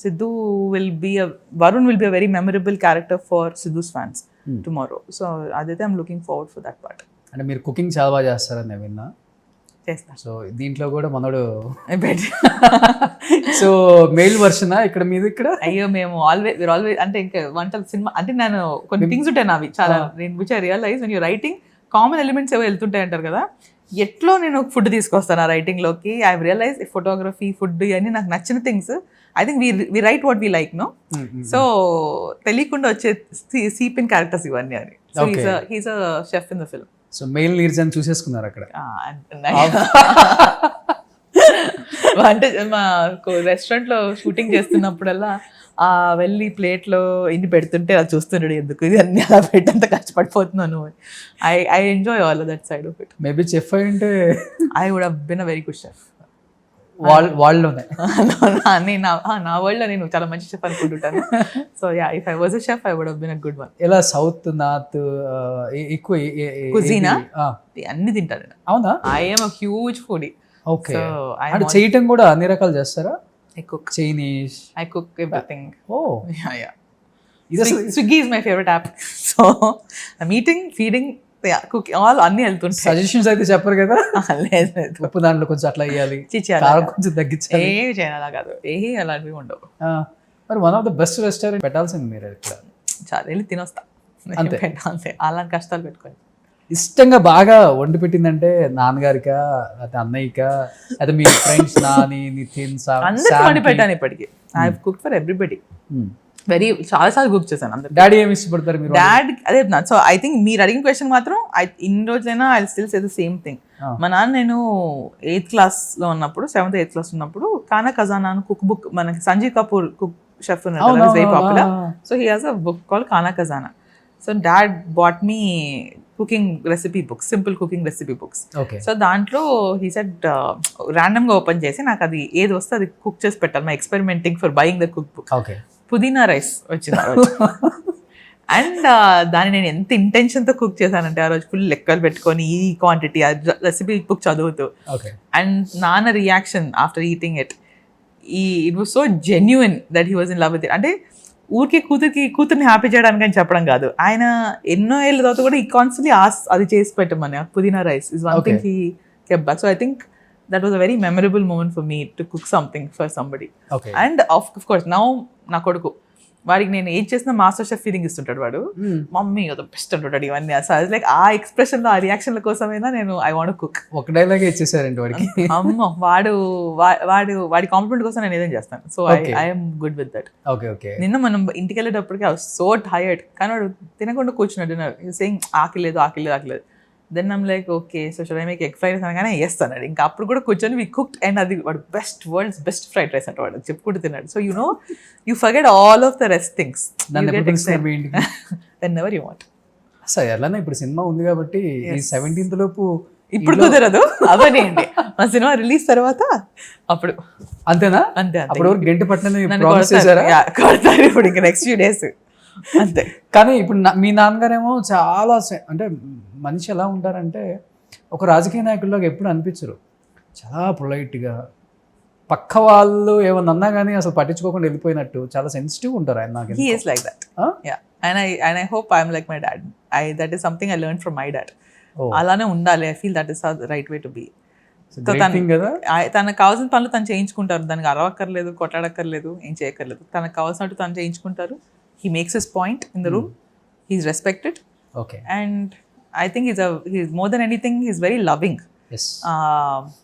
Sidhu Varun will be a very memorable character for Sidhu's fans tomorrow. So Aditya, I'm looking forward for that part. అంటే మీరు cooking చాలా బాగా చేస్తారని నేను విన్నా. చేస్తా. So దీంట్లో కూడా మనోడు సో మెయిల్ వర్షన్ ఇక్కడ మీది ఇక్కడ. అయ్యో మేము ఆల్వేస్ అంటే ఇంకా వంటల సినిమా అంటే నేను కొన్ని థింగ్స్ ఉంటాయి నావి చాలా, నేను which I realize when you writing common elements ఏవో వెళ్తుంటాయి అంటారు కదా, ఎట్లో నేను ఫుడ్ తీసుకొస్తాను ఆ రైటింగ్లోకి. ఐ రియలైజ్ ఫోటోగ్రఫీ, ఫుడ్ ఇవన్నీ నాకు నచ్చిన things. I think we write what we like no. So తెలియకుండా వచ్చే సీప్ ఇన్ క్యారెక్టర్స్ ఇవన్నీ అని. So he's a chef in the film. So మెయిల్ నీర్జన్ చూసేసుకున్నారు అక్కడ. అంటే మా రెస్టారెంట్లో షూటింగ్ చేస్తున్నప్పుడల్లా వెళ్ళి ప్లేట్లో ఇన్ని పెడుతుంటే అది చూస్తున్నాడు, ఎందుకు ఇది అన్ని అలా పెట్టంత కష్టపడిపోతున్నాను. I enjoy all that side of it. Maybe chef అయ్యింటే I would have been a very good chef. వాళ్ళలోనే నా వరల్డ్లో నేను చాలా మంచి షెఫ్ అనుకుంటుంటాను. So yeah, if I was a chef I would have been a good one. ఎలా south north ఎక్కువ కుజీనా అన్ని తింటాను. అవునా? I am a huge foodie. Okay. అంటే చేయటం కూడా అన్ని రకాలు చేస్తారా? I cook Chinese. I cook everything. Oh. Yeah. Swiggy is my favorite app. So I'm eating, feeding, cooking, all అన్ని వెళ్తుంటాయి. సజెషన్స్ అయితే చెప్పరు కదా? లేదు. ఉప్పు దాంట్లో కొంచెం అట్లా వేయాలి, కారం కొంచెం తగ్గించాలి. ఏమి చేయాలి కాదు, అలాంటివి ఉండవు. మరి one of the best restaurant పెట్టాల్సింది మీరు ఇక్కడ. చాలా వెళ్ళి తినొస్తా అంతే. అలాంటి కష్టాలు పెట్టుకోండి. ఇష్టంగా బాగా వండి పెట్టిందంటే నాన్నగారికా, లేకపోతే అన్నయ్యకా, అయితే మీ ఫ్రెండ్స్ నాని, నితిన్, అందరికి వండి పెట్టాను ఇప్పటికి. I have cooked for everybody. చాలా కుక్ చేశాను అందరు. డాడీ ఏమి ఇష్టపడతారు మీరు? డాడీ అదే. సో ఐ థింక్ మీరు అడిగిన క్వశ్చన్ మాత్రం ఇన్ని రోజులైనా I still say the same thing. మా నాన్న నేను 8th క్లాస్లో ఉన్నప్పుడు, 7th 8th క్లాస్ ఉన్నప్పుడు కానా ఖజానా కుక్ బుక్, మనకి సంజీవ్ కపూర్ కుక్ షెఫ్ ఉన్నాడు, very popular. So he has a book called Khana Khazana. So dad bought me cooking recipe books, simple cooking recipe books. So దాంట్లో హీ సెడ్ ర్యాండమ్గా ఓపెన్ చేసి నాకు అది ఏది వస్తే అది కుక్ చేసి పెట్టాలి, my experimenting for buying the cook book. పుదీనా రైస్ వచ్చింది ఆ రోజు. అండ్ దాన్ని నేను ఎంత ఇంటెన్షన్తో కుక్ చేశానంటే ఆ రోజు ఫుల్ లెక్కలు పెట్టుకొని ఈ క్వాంటిటీ రెసిపీ బుక్ చదువుతూ. అండ్ నాన్న reaction after eating it was so genuine that he was in love with it. అంటే ఊరికి కూతుర్ని హ్యాపీ చేయడానికి అని చెప్పడం కాదు, ఆయన ఎన్నో ఏళ్ళ తర్వాత కూడా ఈ కాన్స్టెంట్లీ అది చేసి పెట్టమని. Pudina rice is one thing he kept back. So I think that was a very memorable moment for me to cook something for somebody. And of course now నా కొడుకు, వాడికి నేను ఏం చేసినా మాస్టర్ షెఫ్ ఫీలింగ్ ఇస్తుంటాడు. వాడు మమ్మీ అది best అంటుంటాడు ఇవన్నీ. సో లైక్ ఆ ఎక్స్ప్రెషన్లో, ఆ రియాక్షన్ల కోసమైనా నేను ఐ వాంట్ కుక్. ఒక డైలాగ్ ఇచ్చేసారండి వాడికి. అమ్మో, వాడి కాంప్లిమెంట్ కోసం నేను ఏదైనా చేస్తాను. So I'm good with that. నిన్న మనం ఇంటికి వెళ్ళేటప్పటికి ఐ వాజ్ సో టైర్డ్, కానీ వాడు తినకుండా కూర్చున్నాడు డిన్నర్, సేయింగ్ ఆకలేదు. Then I'm like okay, so should I make egg fried rice అనగానే చేస్తాడు. ఇంకా అప్పుడు కూడా కూర్చొని వి కుక్డ్, అండ్ అది వాడు వరల్డ్స్ బెస్ట్ ఫ్రైడ్ రైస్ అంటే వాడు చెప్పుకుంటూ తిన్నాడు. So you know you forget all of the rest things whenever you want. Sir ఎలానే ఇప్పుడు సినిమా ఉంది కాబట్టి 17th లోపు ఇప్పుడు కుదరదు అవన్నీ అండి. మా సినిమా రిలీజ్ తర్వాత అప్పుడు అంతేనా? అంతే. అప్పుడు గంట పట్టిన ఇప్పుడు ఇంకా నెక్స్ట్ ఫ్యూ డేస్ అంతే. కానీ ఇప్పుడు మీ నాన్నగారేమో చాలా అంటే మనిషి ఎలా ఉంటారంటే ఒక రాజకీయ నాయకుల్లోకి ఎప్పుడు అనిపించరు. చాలా పొలైట్గా, పక్క వాళ్ళు ఏమన్నా అన్నా కానీ అసలు పట్టించుకోకుండా వెళ్ళిపోయినట్టు చాలా సెన్సిటివ్ ఉంటారు ఆయన. నాకు he is like that. Yeah, and I hope I'm like my dad. That is something I learned from my dad. అలానే ఉండాలి. I feel that is the right way to be. తనకు కావాల్సిన పనులు తను చేయించుకుంటారు, దానికి అరవక్కర్లేదు, కొట్లాడక్కర్లేదు, ఏం చేయక్కర్లేదు. తనకు కావాల్సినట్టు తను చేయించుకుంటారు. He makes his point in the room. He's respected. And I think he's more than anything, he's very loving. Yes.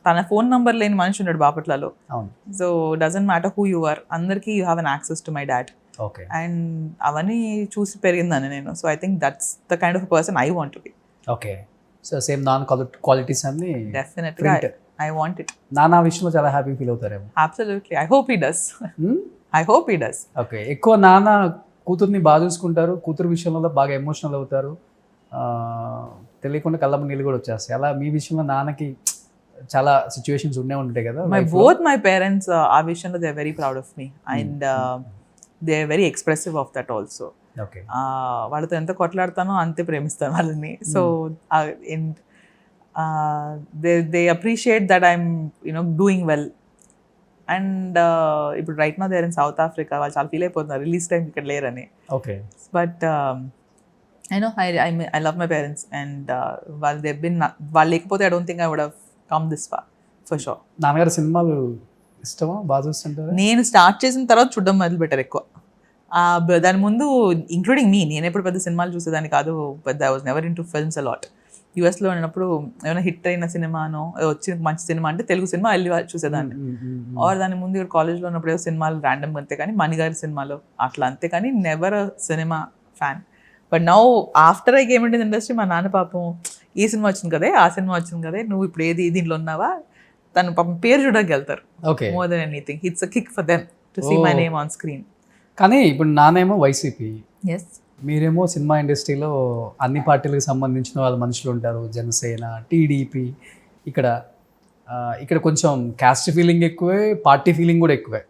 తన ఫోన్ నంబర్ లేని మనిషి ఉన్నాడు బాపట్లలో. So doesn't matter who you are, అందరికీ you have an access to my dad. And అవన్నీ చూసి పెరిగిందని నేను. So I think that's the kind of person I want to be. Okay. So same నాన్ క్వాలిటీస్ అన్ని డెఫినెట్గా ఐ వాంట్ ఇట్. నానా విషయంలో చాలా హ్యాపీ ఫీల్ అవుతారేమో. Absolutely, I hope he does. I hope he does. Okay, ఎక్కువ నాన్న కూతుర్ని బాగా చూసుకుంటారు, కూతురు విషయంలో బాగా ఎమోషనల్ అవుతారు, తెలియకుండా కళ్ళమ్మ నీళ్ళు కూడా వచ్చేస్తాయి. అలా మీ విషయంలో నాన్నకి చాలా సిచ్యువేషన్స్ ఉంటాయి కదా. బోత్ మై పేరెంట్స్ ఆ విషయంలో they are very proud of me and they are very expressive of that also. Okay, వాళ్ళతో ఎంత కొట్లాడతానో అంతే ప్రేమిస్తాను వాళ్ళని. So they appreciate that I'm doing well. And ఇప్పుడు right now there in South Africa. వాళ్ళు చాలా ఫీల్ అయిపోతున్నారు రిలీజ్ టైం ఇక్కడ లేరని. Okay, but I love my parents and వాళ్ళు లేకపోతే I don't think I would have come this far for sure. నాన్నగారు సినిమాలు ఇష్టమా, బాగా చూస్తుంటారు? నేను స్టార్ట్ చేసిన తర్వాత చూడడం మొదలు పెట్టారు ఎక్కువ. దాని ముందు ఇంక్లూడింగ్ మీ, నేను ఎప్పుడు పెద్ద సినిమాలు చూసేదాన్ని కాదు. పెద్ద I was never into films a lot. యూఎస్లో ఉన్నప్పుడు ఏమైనా హిట్ అయిన సినిమానో వచ్చిన మంచి సినిమా అంటే తెలుగు సినిమా వెళ్ళి చూసేదాన్ని. ఆర్ దాని ముందు ఇక్కడ కాలేజ్లో ఉన్నప్పుడు ఏదో సినిమాలు ర్యాండమ్ అంతే కానీ మణిగారి సినిమాలో అట్లా అంతే కానీ never cinema fan. But now after I came into the industry మా నాన్న పాపం ఈ సినిమా వచ్చింది కదే, ఆ సినిమా వచ్చింది కదే, నువ్వు ఇప్పుడు ఏది దీంట్లో ఉన్నావా, తను పాపం పేరు చూడడానికి వెళ్తారు. Okay, more than anything it's a kick for them to see my name on screen. కానీ ఇప్పుడు నానేమో వైసీపీ, ఎస్, మీరేమో సినిమా ఇండస్ట్రీలో అన్ని పార్టీలకు సంబంధించిన వాళ్ళ మనుషులు ఉంటారు, జనసేన, టీడీపీ. ఇక్కడ కొంచెం క్యాస్ట్ ఫీలింగ్ ఎక్కువే, పార్టీ ఫీలింగ్ కూడా ఎక్కువే.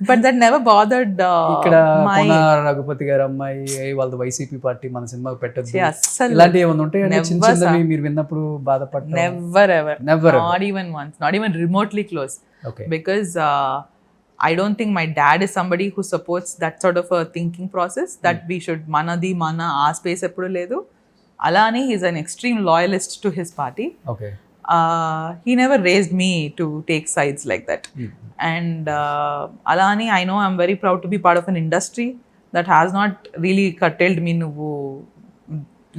But that never bothered. ఇక్కడ కోన రఘుపతి గారు అమ్మాయి వాళ్ళది వైసీపీ పార్టీ, మన సినిమాకి పెట్టొచ్చు, అస్సలు ఇలాంటి ఏమైనా ఉంటాయి చిన్న చిన్నవి మీరు విన్నప్పుడు బాధపడ్డారు? Never ever, not even once, not even remotely close. Okay, because I don't think my dad is somebody who supports that sort of a thinking process that we should mana aa space eppudu ledu. Alani he is an extreme loyalist to his party. Okay, he never raised me to take sides like that. And Alani, I know I'm very proud to be part of an industry that has not really curtailed me nuvu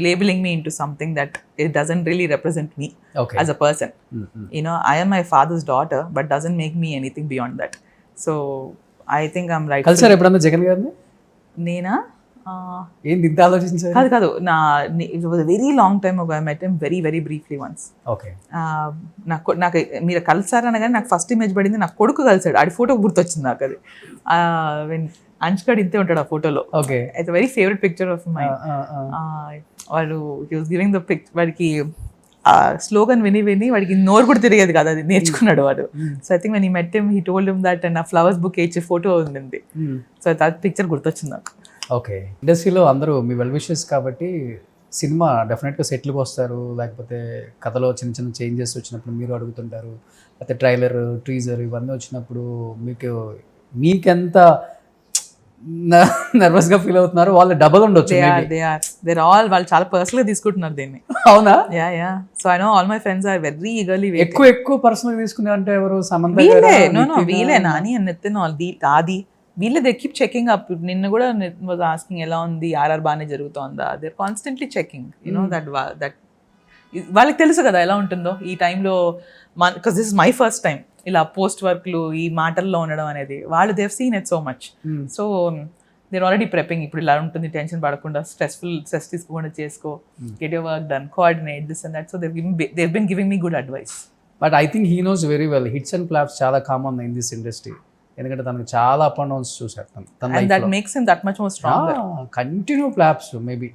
labeling me into something that it doesn't really represent me. Okay, as a person. I am my father's daughter but doesn't make me anything beyond that. So I think I'm right. కలిసారు ఎప్పుడన్నా జగన్ గారిని? నేనా? ఏంటి ఇంత ఆలోచించారు? కాదు, it was a very long time ago. I met him very very briefly once. Okay, నాకు మీరు కలిసారనగానే నాకు ఫస్ట్ ఇమేజ్ పడింది నా కొడుకు కలిసాడు, ఆడి ఫోటో గుర్తొచ్చింది నాకు అది. అంచుకాడు ఇంతే ఉంటాడు ఆ ఫోటోలో. Okay, it's very favourite picture of mind. వాడు హీ వాస్ గివింగ్ ద వాడికి స్లోగన్ విని వాడికి నోరు కూడా తిరిగేది కదా, అది నేర్చుకున్నాడు వాడు. So I think when he met him he told him that నా ఫ్లవర్స్ బుక్ ఇచ్చే ఫోటో ఉంది. సో దట్ పిక్చర్ గుర్తొచ్చింది నాకు. ఓకే, ఇండస్ట్రీలో అందరూ మీ వెల్ విషెస్ కాబట్టి సినిమా డెఫినెట్గా సెటిల్కి వస్తారు, లేకపోతే కథలో చిన్న చిన్న చేంజెస్ వచ్చినప్పుడు మీరు అడుగుతుంటారు, లేకపోతే ట్రైలర్, టీజర్ ఇవన్నీ వచ్చినప్పుడు మీకెంత నర్వస్ గా ఫీల్ అవుతున్నారు, వాళ్ళు డబల్ ఉండొచ్చు. వాళ్ళు చాలా పర్సనల్ గా తీసుకుంటున్నారు దీన్ని. అవునా? Yeah so I know all my friends are very eagerly ఎక్కువ పర్సనల్ తీసుకునే అంటే ఎవరు? సమంత వీలే, నాని అని ఎత్తిన ఆది వీళ్ళే. They keep checking up. నిన్న కూడా వాజ్ ఆస్కింగ్ ఎలా ఉంది, ఆర్ఆర్ బాగానే జరుగుతుందా, they are constantly checking. That వాళ్ళకి తెలుసు కదా ఎలా ఉంటుందో ఈ టైంలో. Because this is my first time ఇలా పోస్ట్ వర్క్లు ఈ మాటల్లో ఉండడం అనేది. వాళ్ళు they have seen it so much. So they're already prepping. ఇప్పుడు ఇలా ఉంటుంది, టెన్షన్ పడకుండా, స్ట్రెస్ తీసుకోకుండా చేసుకో, get your work done, coordinate this and that. So they been giving me good advice. But I think he knows very well hits and flops చాలా common in this industry. ఎందుకంటే తనకు చాలా up and downs చూసారు. And that makes him that much more stronger. Continue flops. Maybe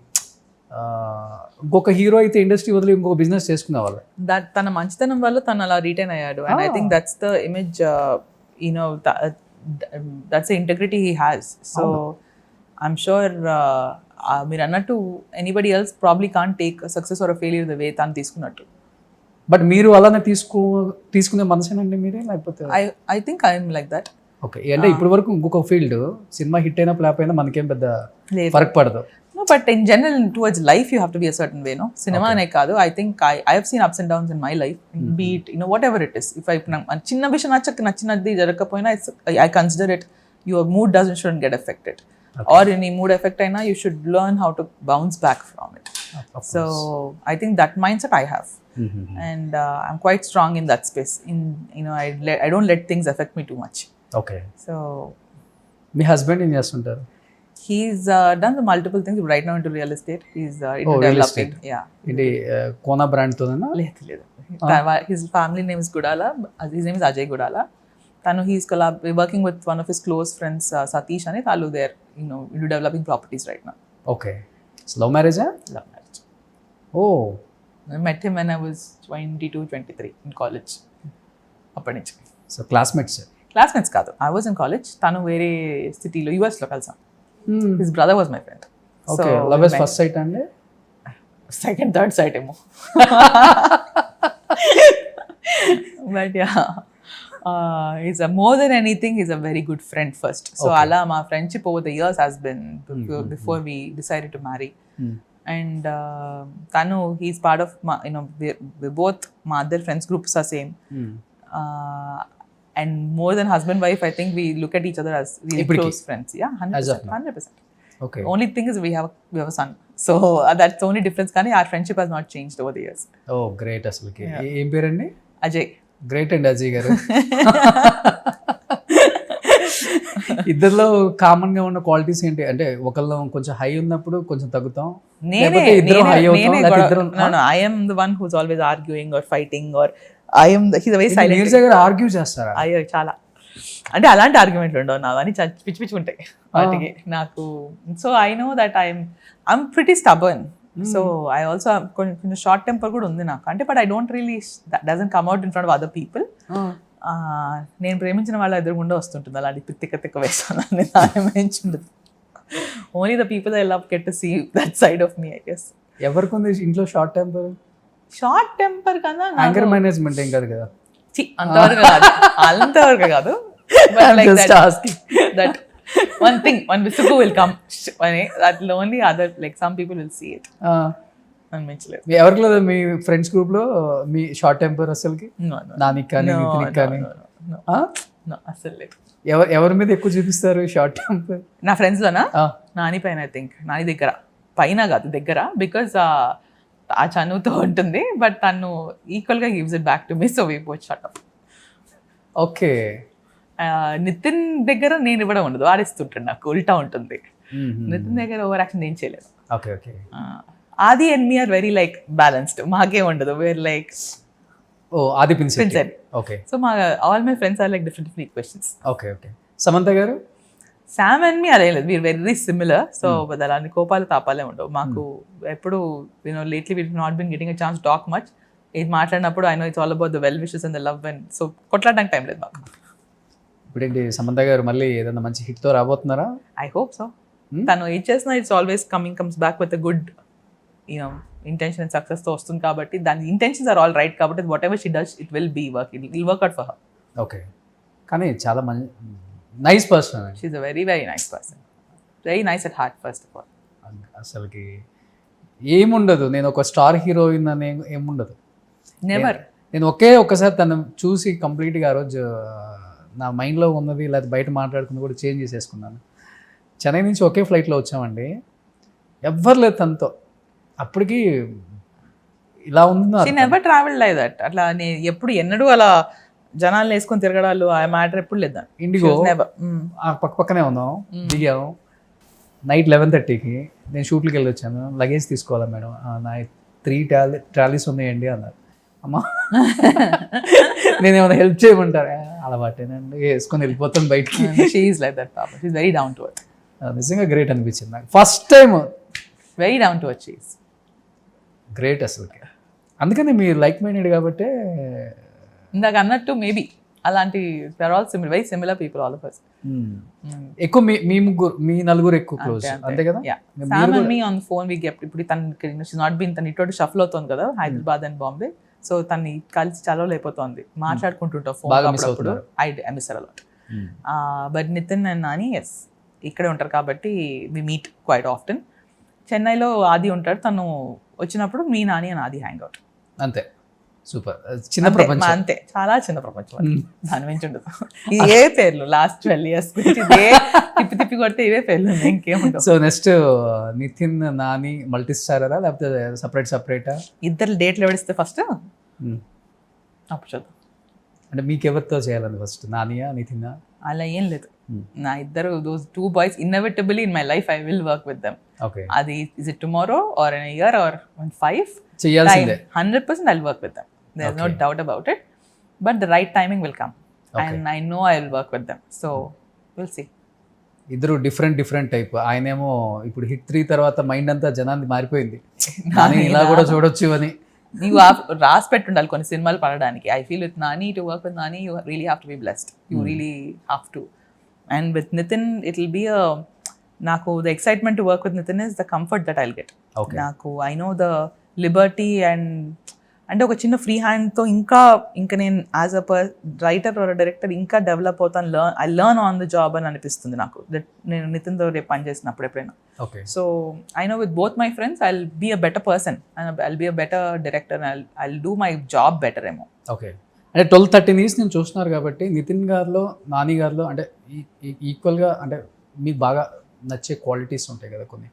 ఇంకొక hero అయితే industry వదిలి ఇంకొక business చేసుకునే వాళ్ళు. దట్ తన మంచితనం వల్ల తను అలా రిటైన్ అయ్యాడు. And I think that's the image, that's the integrity he has. So I'm sure మీరు అన్నట్టు anybody else probably can't take success or failure the way తను తీసుకున్నట్టు. బట్ మీరు అలానే తీసుకునే మనసేనండి మీరే, లేకపోతే? I think I'm like that. Okay, అంటే ఇప్పటి వరకు ఇంకొక ఫీల్డ్ సినిమా హిట్ అయినా ఫ్లాప్ అయినా మనకేం పెద్ద ఫరక్ పడదు. No, but in general, towards life, you have to be a certain way, no? Cinema ane kaadu. I think I have seen ups and downs in my life, be it, whatever it is. If I chinna vishayam nachinadi jarakapoyina, I consider it, your mood shouldn't get affected. Okay. Or any mood effect aina, you should learn how to bounce back from it. So I think that mindset I have. And I'm quite strong in that space. I don't let things affect me too much. Okay. So me husband ఏం చేస్తుంటారు? He's done the multiple things right now into real estate. He's into real developing. estate. Yeah. ఏంటి కోనా బ్రాండ్తోనేనా? లేదు. His family name is Gudala. His name is Ajay Gudala. He's working with one of his close friends, Satish, and they're into developing properties right now. Okay. Love మ్యారేజా? Love marriage. Oh, I met him when I was 22, 23 in college. అప్పటి నుంచి so classmates. Classmates కాదు. I was in college. తను వేరే సిటీలో US లో కలిసాం. His brother was my friend. Okay. Love at first sight అండి? Second, third sight ఏమో. But yeah, he's more than anything, he's a very good friend first. So ala my friendship over the years has been before we decided to marry. And Tanu, he's part of my, we're both my other friends groups are same. And more than husband wife, I think we look at each other as really close friends. Yeah, 100%. 100%. Okay. Only thing is we have a son. So that's the only difference. Kani our friendship has not changed over the years. Oh great. అసలుకి ఏం పేరండి? Ajay. Great అండి అజయ్ గారు. ఇద్దరిలో common గా ఉన్న qualities ఏంటి? అంటే ఒకళ్ళు కొంచెం హై ఉన్నప్పుడు కొంచెం తగ్గుతాం, లేకపోతే ఇద్దరు హై అవుతాం, లేకపోతే ఇద్దరు. No, I am the one who's always arguing or fighting, or he's a very silent. Neeraja గారు ఆర్గ్యూ చేస్తారా? అయ్యో చాలా. అంటే అలాంటి ఆర్గ్యుమెంట్లు ఉండవు నా అని, పిచ్చి పిచ్చి ఉంటాయి వాటికి నాకు. So I know that I'm pretty stubborn. So I also కొంచెం షార్ట్ టెంపర్ కూడా ఉంది నాకు. అంటే but I don't really doesn't come out in front of other people. నేను ప్రేమించిన వాళ్ళ ఎదురుగుండా వస్తుంటుంది అలాంటి తిక్క వేసాను. Only the people I love get to see that side of me, I guess. ఎవరికి ఉంది ఇంట్లో షార్ట్ టెంపర్? షార్ట్ టెంపర్ కన్నా యాంకర్ మేనేజ్మెంట్ ఏం కాదు కదా? అంతవరకు కాదు. That one thing, one visual will come. That only other, like some people will see it. అనిపించలేదు. ఎవరికి లేదు మీ ఫ్రెండ్స్ గ్రూప్ లో మీ షార్ట్ టెంపర్ అసలుకి? నానికి కానీ నితిన్కి కానీ? అసలు లేదు. ఎవరి మీద ఎక్కువ చూపిస్తారు షార్ట్ టెంపర్? నా ఫ్రెండ్స్ లోనా? నాని పైన, ఐ థింక్. నాని దగ్గర, పైన కాదు దగ్గర, బికాస్ ఆ చనువుతో ఉంటుంది. బట్ తను ఈక్వల్ గా gives it back to me, so we both shut up. Okay. Nithin దగ్గర నేను ఇవ్వడం ఉండదు, ఆడిస్తుంటాడు, నాకు ఉల్టా ఉంటుంది. నితిన్ దగ్గర ఓవర్ యాక్షన్ ఏం చేయలేదు. Okay okay. Aadi and me are very like balanced. మాకే ఉండదు, వేర్ లైక్ ఆది పిన్సెట్. ఓకే. సో మా all my friends are like different equations. Okay okay. Samantha గారు? శామ్ అండ్ మీ అదే లేదు, వీఆర్ వెరీ సిమిలర్. సో అలాంటి కోపాలు తాపాలే ఉండవు మాకు. ఎప్పుడు lately we not been getting a chance talk much. ఇది మాట్లాడినప్పుడు I know it's all about the well wishes and the love, and so కొట్లాడడానికి టైం లేదు మాకు. ఇప్పుడేంటి సమంత గారు మళ్ళీ ఏదైనా మంచి హిట్ తో రాబోతున్నారా? I hope so. తను ఏం చేసినా it's always comes back with a good intention and success తో వస్తుంది. కాబట్టి దాని ఇంటెన్షన్స్ ఆర్ ఆల్ రైట్. కాబట్టి whatever she does it will be work, it will work out for her. Okay. కానీ చాలా nice person. She is a very very nice person, very nice at heart first of all. అసలుకి ఏముండదు, నేను ఒక star heroine అని ఏముండదు. Never. నేను ఒక్కసారి తను చూసి కంప్లీట్గా ఆ రోజు నా మైండ్లో ఉన్నది లేదా బయట మాట్లాడుకుని కూడా చేంజ్ చేసేసుకున్నాను. చెన్నై నుంచి ఒకే ఫ్లైట్లో వచ్చామండి, ఎవ్వరు లేదు తనతో. అప్పటికి ఇలా ఉంది. She never travelled like that. అట్లా ఎప్పుడు ఎన్నడూ అలా జనాలు వేసుకొని తిరగడాలు ఆ మ్యాటర్ ఎప్పుడు లేదు. ఇండిగో పక్కనే ఉన్నాం, దిగాం నైట్ 11:30కి. నేను షూట్లకి వెళ్ళి వచ్చాను, లగేజ్ తీసుకోవాలా మేడం? నా 3 ట్రాలీస్ ఉన్నాయండి అన్నారు. అమ్మా నేను ఏమైనా హెల్ప్ చేయమంటారా? అలవాటేనండి, వేసుకొని వెళ్ళిపోతాను బయటికి. షీ ఈజ్ లైక్ దట్ పాప, she is very down to earth. నిజంగా గ్రేట్ అనిపించింది నాకు first time. Very down to earth, she is great అసలుకి. అందుకని మీరు లైక్ మైండెడ్ కాబట్టి ఇందాక అన్నట్టు మేబీ అలాంటి we are all similar, very similar people all of us. ఎక్కువ మీ నలుగురు ఎక్కువ క్లోజ్ అంతే కదా? Sam and me on phone we get. ఇప్పుడు తను షీ నాట్ బీన్, తను ఇటు షఫల్ అవుతుంది కదా హైదరాబాద్ అండ్ బాంబే. సో తన్ని కలిసి చలవలు అయిపోతుంది, మాట్లాడుకుంటుంటాం ఫోన్ అప్పుడు. I miss her a lot. But Nithin and Nani is ఇక్కడే ఉంటారు కాబట్టి వి మీట్ క్వైట్ ఆఫ్టెన్. చెన్నైలో ఆది ఉంటాడు, తను వచ్చినప్పుడు మీ నాని అండ్ ఆది హ్యాంగ్ అవుట్. అంతే. సూపర్. చిన్న ప్రపంచం. అంతే, చాలా చిన్న ప్రపంచం. దాని మించి ఉండదు. ఇవే పేర్లు లాస్ట్ 12 years గురించి తిప్పి కొడితే ఇవే పేర్లు, ఇంకేముండవు. So next Nithin Nani multi స్టారరా లేకపోతే సపరేటా? ఇద్దరు డేట్లు ఎవడిస్తే ఫస్ట్ అప్పుడు చూద్దాం. అంటే మీకు ఎవరితో చేయాలని ఫస్ట్, నానియా నితినా? అలా ఏం లేదు, నా ఇద్దరు those two boys inevitably in my life I will work with them. Okay, అది is it tomorrow or in a year or in 5 చేయాల్సిందే. 100% I'll work with them. There's no Okay. doubt about it. But the right timing will come. Okay. And I know I'll work with them. So we'll see. ఇద్దరు different type. ఆయనేమో ఇప్పుడు hit 3 తర్వాత mind అంతా జనాన్ని మారిపోయింది, నాని ఇలా కూడా చూడొచ్చు అని. నీవు రాసి పెట్టుండాలి కొన్ని సినిమాలు పడడానికి. I feel with Nani, to work with Nani you really have to be blessed. You really have to. And with Nithin it will be నాకు the excitement to work with Nithin is the comfort that I'll get. నాకు I know the liberty and అంటే ఒక చిన్న free హ్యాండ్తో ఇంకా నేను as a writer or director ఇంకా develop అవుతాను. I learn on the job అని అనిపిస్తుంది నాకు. నేను నితిన్తో రేపు పని చేసినప్పుడు ఎప్పుడైనా. So I know with both my friends I will be a better person and I will be a better director and I will do my job better ఏమో. ఓకే, అంటే 12-13 ఇయర్స్ నేను చూస్తున్నారు కాబట్టి నితిన్ గారిలో నాని గారిలో అంటే ఈక్వల్గా అంటే మీకు బాగా నచ్చే క్వాలిటీస్ ఉంటాయి కదా కొన్ని.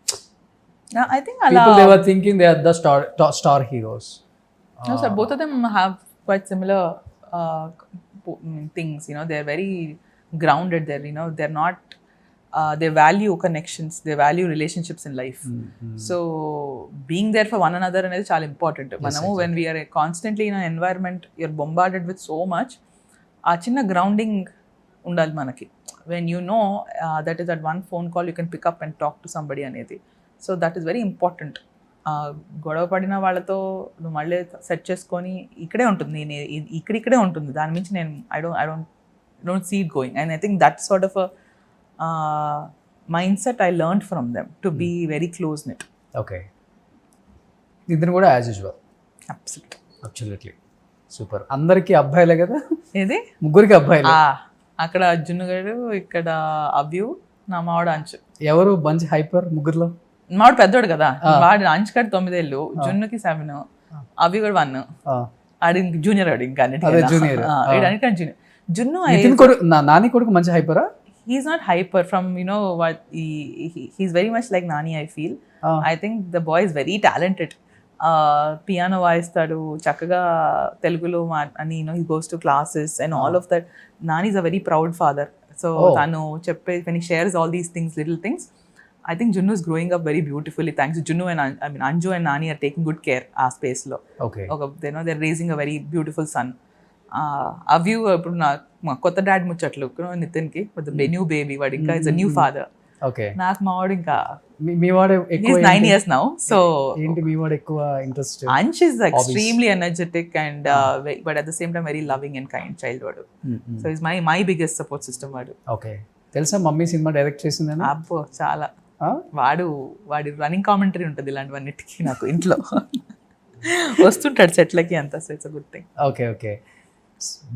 ఐ థింక్ అలా they were thinking they are the star heroes. No, sir, both of them have quite similar things. You know, they're very grounded. They're not. They value connections. They value relationships in life. So being there for one another is చాలా important. Manamu when we are constantly in an environment, you're bombarded with so much. ఆ చిన్న grounding ఉండాలి మనకి. When you know that is at one phone call you can pick up and talk to somebody అనేది. So that is very important. గొడవ పడిన వాళ్ళతో నువ్వు మళ్ళీ సెట్ చేసుకొని ఇక్కడే ఉంటుంది, నేను ఇక్కడిక్కడే ఉంటుంది, దాని మించి నేను I don't see it going. And I think that sort of mindset I learn from them to be very close knit. Okay, ఇద్దరు కూడా యాజ్ యూజువల్. Absolutely super. అందరికీ అబ్బాయిలే కదా? ఏది ముగ్గురికి అబ్బాయిలు. అక్కడ అర్జున్ గారు, ఇక్కడ అవ్యూ, నా మావాడు అంచు. ఎవరు మంచి హైపర్ ముగ్గురులో? మావాడు పెద్దోడు కదా, వాడు అంచుకాడు 9 ఏళ్ళు, జున్నుకి 7, అవి కూడా 1. ఆడి జూనియర్ ఆడు ఇంకా జూనియర్. జున్ను నాని కొడుకు మంచి హైపరా? He's not hyper from what he's very much like Nani. I feel I think the boy is very talented. Piano వాయిస్తాడు చక్కగా, తెలుగులో అని he goes to classes and all of that. Nani is a very proud father. So తను చెప్పే when he shares all these things, little things, I think Junnu is growing up very beautifully thanks to Junnu and Anju and Nani are taking good care ఆ space లో. Okay. They're raising a very beautiful son. Avyu ఇప్పుడు మా కొత్త dad ముచ్చట్లు నితిన్కి with the new baby, వాడు ఇంకా is a new father. Okay, నాకు మా వాడు ఇంకా మీ వాడు ఎక్కువ 9 years now. So ఏంటి మీ వాడు ఎక్కువ interest? Ansh is extremely energetic and but at the same time very loving and kind child వాడు. So he's my biggest support system వాడు. ఓకే, తెలుసా మమ్మీ సినిమా డైరెక్ట్ చేసిందని? అబ్బో చాలా. వాడి రన్నింగ్ కామెంటరీ ఉంటుంది ఇలాంటివన్నిటికీ నాకు ఇంట్లో వస్తుంటాడు సెట్లకి అంతా. So it's a good thing. Okay,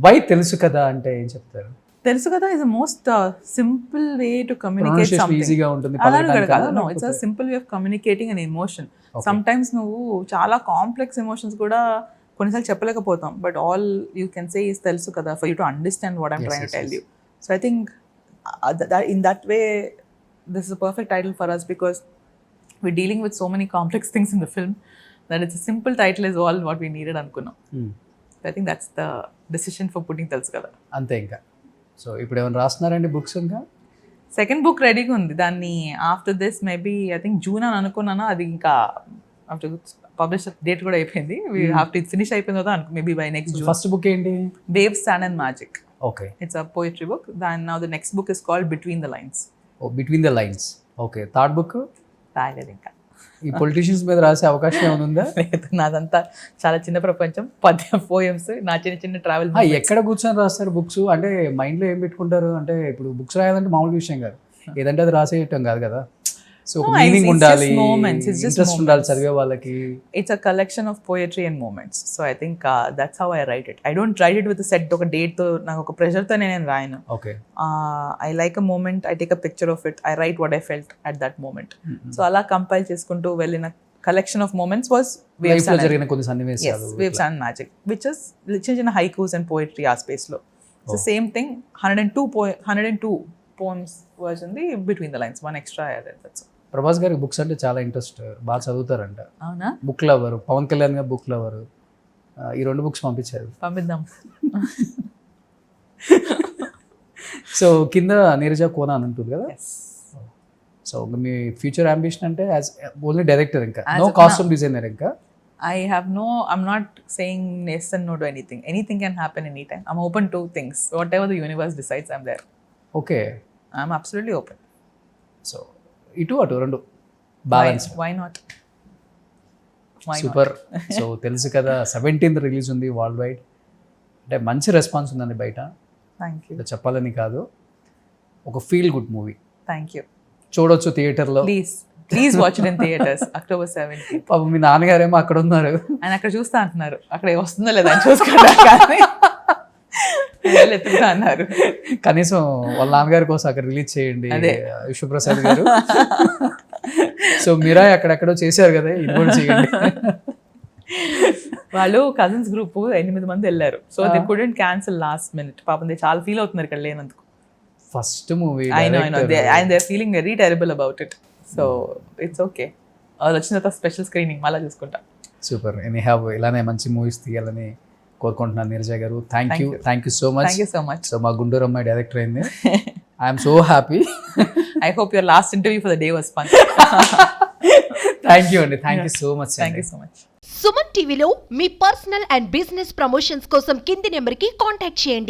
why తెలుసు కదా అంటే ఏం చెప్తారు? తెలుసు కదా is the most simple way to communicate something. ఈజీగా ఉంటుంది. No, it's a simple way of communicating an emotion. Sometimes నువ్వు చాలా కాంప్లెక్స్ ఎమోషన్స్ కూడా కొన్నిసార్లు చెప్పలేకపోతాం, but all you can say is తెలుసు కదా for you to understand what I'm trying to tell you. So I think in that way this is a perfect title for us because we're dealing with so many complex things in the film that it's a simple title is all what we needed అనుకున్నాం. I think that's the decision for putting తెలుసు కదా. అంతే. ఇంకా so ఇప్పుడు ఏమైనా రాస్తున్నారండి books? ఇంకా second book రెడీగా ఉంది. దాన్ని after this maybe I think June అని అనుకున్నాను. అది ఇంకా ఆఫ్టర్ పబ్లిష్ డేట్ కూడా అయిపోయింది. వీ హ్యావ్ టు ఫినిష్ అయిపోయింది కదా maybe by next June. First book ఏంటి? Waves, sand and magic. Okay, it's a poetry book. Then now the next book is called between the lines. Between the lines. Okay, third book రాయలేదు ఇంకా. ఈ politicians మీద రాసే అవకాశం ఏమైనా ఉందా? లేదు, నాదంతా చాలా చిన్న ప్రపంచం. పోయమ్స్, నా చిన్న ట్రావెల్. ఎక్కడ కూర్చొని రాస్తారు బుక్స్? అంటే మైండ్లో ఏం పెట్టుకుంటారు? అంటే ఇప్పుడు బుక్స్ రాయాలంటే మామూలు విషయం కాదు, ఏదంటే అది రాసేయటం కాదు కదా. సో మీనింగ్ ఉండాలి, ఇంట్రెస్ట్ ఉండాలి చదివే వాళ్ళకి. It's a collection of poetry and moments. So I think that's how I write it. I don't write it with set ఒక డేట్ తో, నాకు ఒక ప్రెషర్ తో నేను రాయను. ఓకే, I like a moment, I take a picture of it, I write what I felt at that moment. So అలా compile చేసుకుంటూ వెళ్ళిన కలెక్షన్ ఆఫ్ మూమెంట్స్ వాస్ జరిగిన కొన్ని సన్నివేశాలు, waves and magic, which is చిన్న హైకూస్ అండ్ పోయట్రీ ఆ space లో. So same thing 102 poems version the between the lines, 1 extra added. That's all. Prabhas గారికి బుక్స్ అంటే చాలా ఇంట్రెస్ట్, బాగా చదువుతారంట. అవునా? Book lover. పవన్ కళ్యాణ్ గారు బుక్ లవర్. ఈ 2 బుక్స్ పంపించారు. పంపిద్దాం. సో కింద నీరజ కోనా అని ఉంటుంది కదా. ఎస్. సో మీ ఫ్యూచర్ అంబిషన్ అంటే యాజ్ ఓన్లీ డైరెక్టర్, ఇంకా As no of costume designer ఇంకా? I'm not saying yes and no to anything. Anything can happen anytime. I'm open to things. Whatever the universe decides, I'm there. Okay. I'm absolutely open. So ఇటు అటు రెండు balance. Why not? Super. So తెలుసు కదా 17th release ఉంది world wide. అంటే మంచి response ఉందండి బయట. Thank you. ఇలా చెప్పాలని కాదు, ఒక feel good movie. Thank you. చూడొచ్చు థియేటర్లో. Please watch it in theaters. October 17th. పాపం మీ నాన్నగారేమో అక్కడ ఉన్నారు. ఆయన అక్కడ చూస్తా అంటున్నారు. అక్కడ వస్తుందో లేదా అని చూసుకుంటా కానీ ఎత్తుకుతా అన్నారు. కనీసం వాళ్ళ నాన్నగారి కోసం అక్కడ రిలీజ్ చేయండి విశ్వప్రసాద్ గారు. సో మీరా అక్కడెక్కడో చేశారు కదా, ఇది కూడా చేయండి. వాళ్ళు కజిన్స్ గ్రూప్ 8 మంది వెళ్ళారు. So they couldn't cancel last minute. పాపం దే చాలా ఫీల్ అవుతున్నారు ఇక్కడ లేనందుకు. First movie I know. And they're feeling very terrible about it. So it's okay. వాళ్ళు వచ్చిన తర్వాత స్పెషల్ స్క్రీనింగ్ మళ్ళీ చూసుకుంటా. సూపర్. ఎనీ హ్యావ్ ఇలానే మంచి మూవీస్ తీయాలని కోరుకుంటున్నాను నీరజ గారు. Thank you so much. Thank you so much. So మా గుంటూరు అమ్మాయి డైరెక్టర్ అయింది. I'm so happy. I hope your last interview for the day was fun. Thank you అండి. Thank you so much. Thank you so much. Suman టీవీలో మీ personal and business promotions కోసం కింది నెంబర్కి contact చేయండి.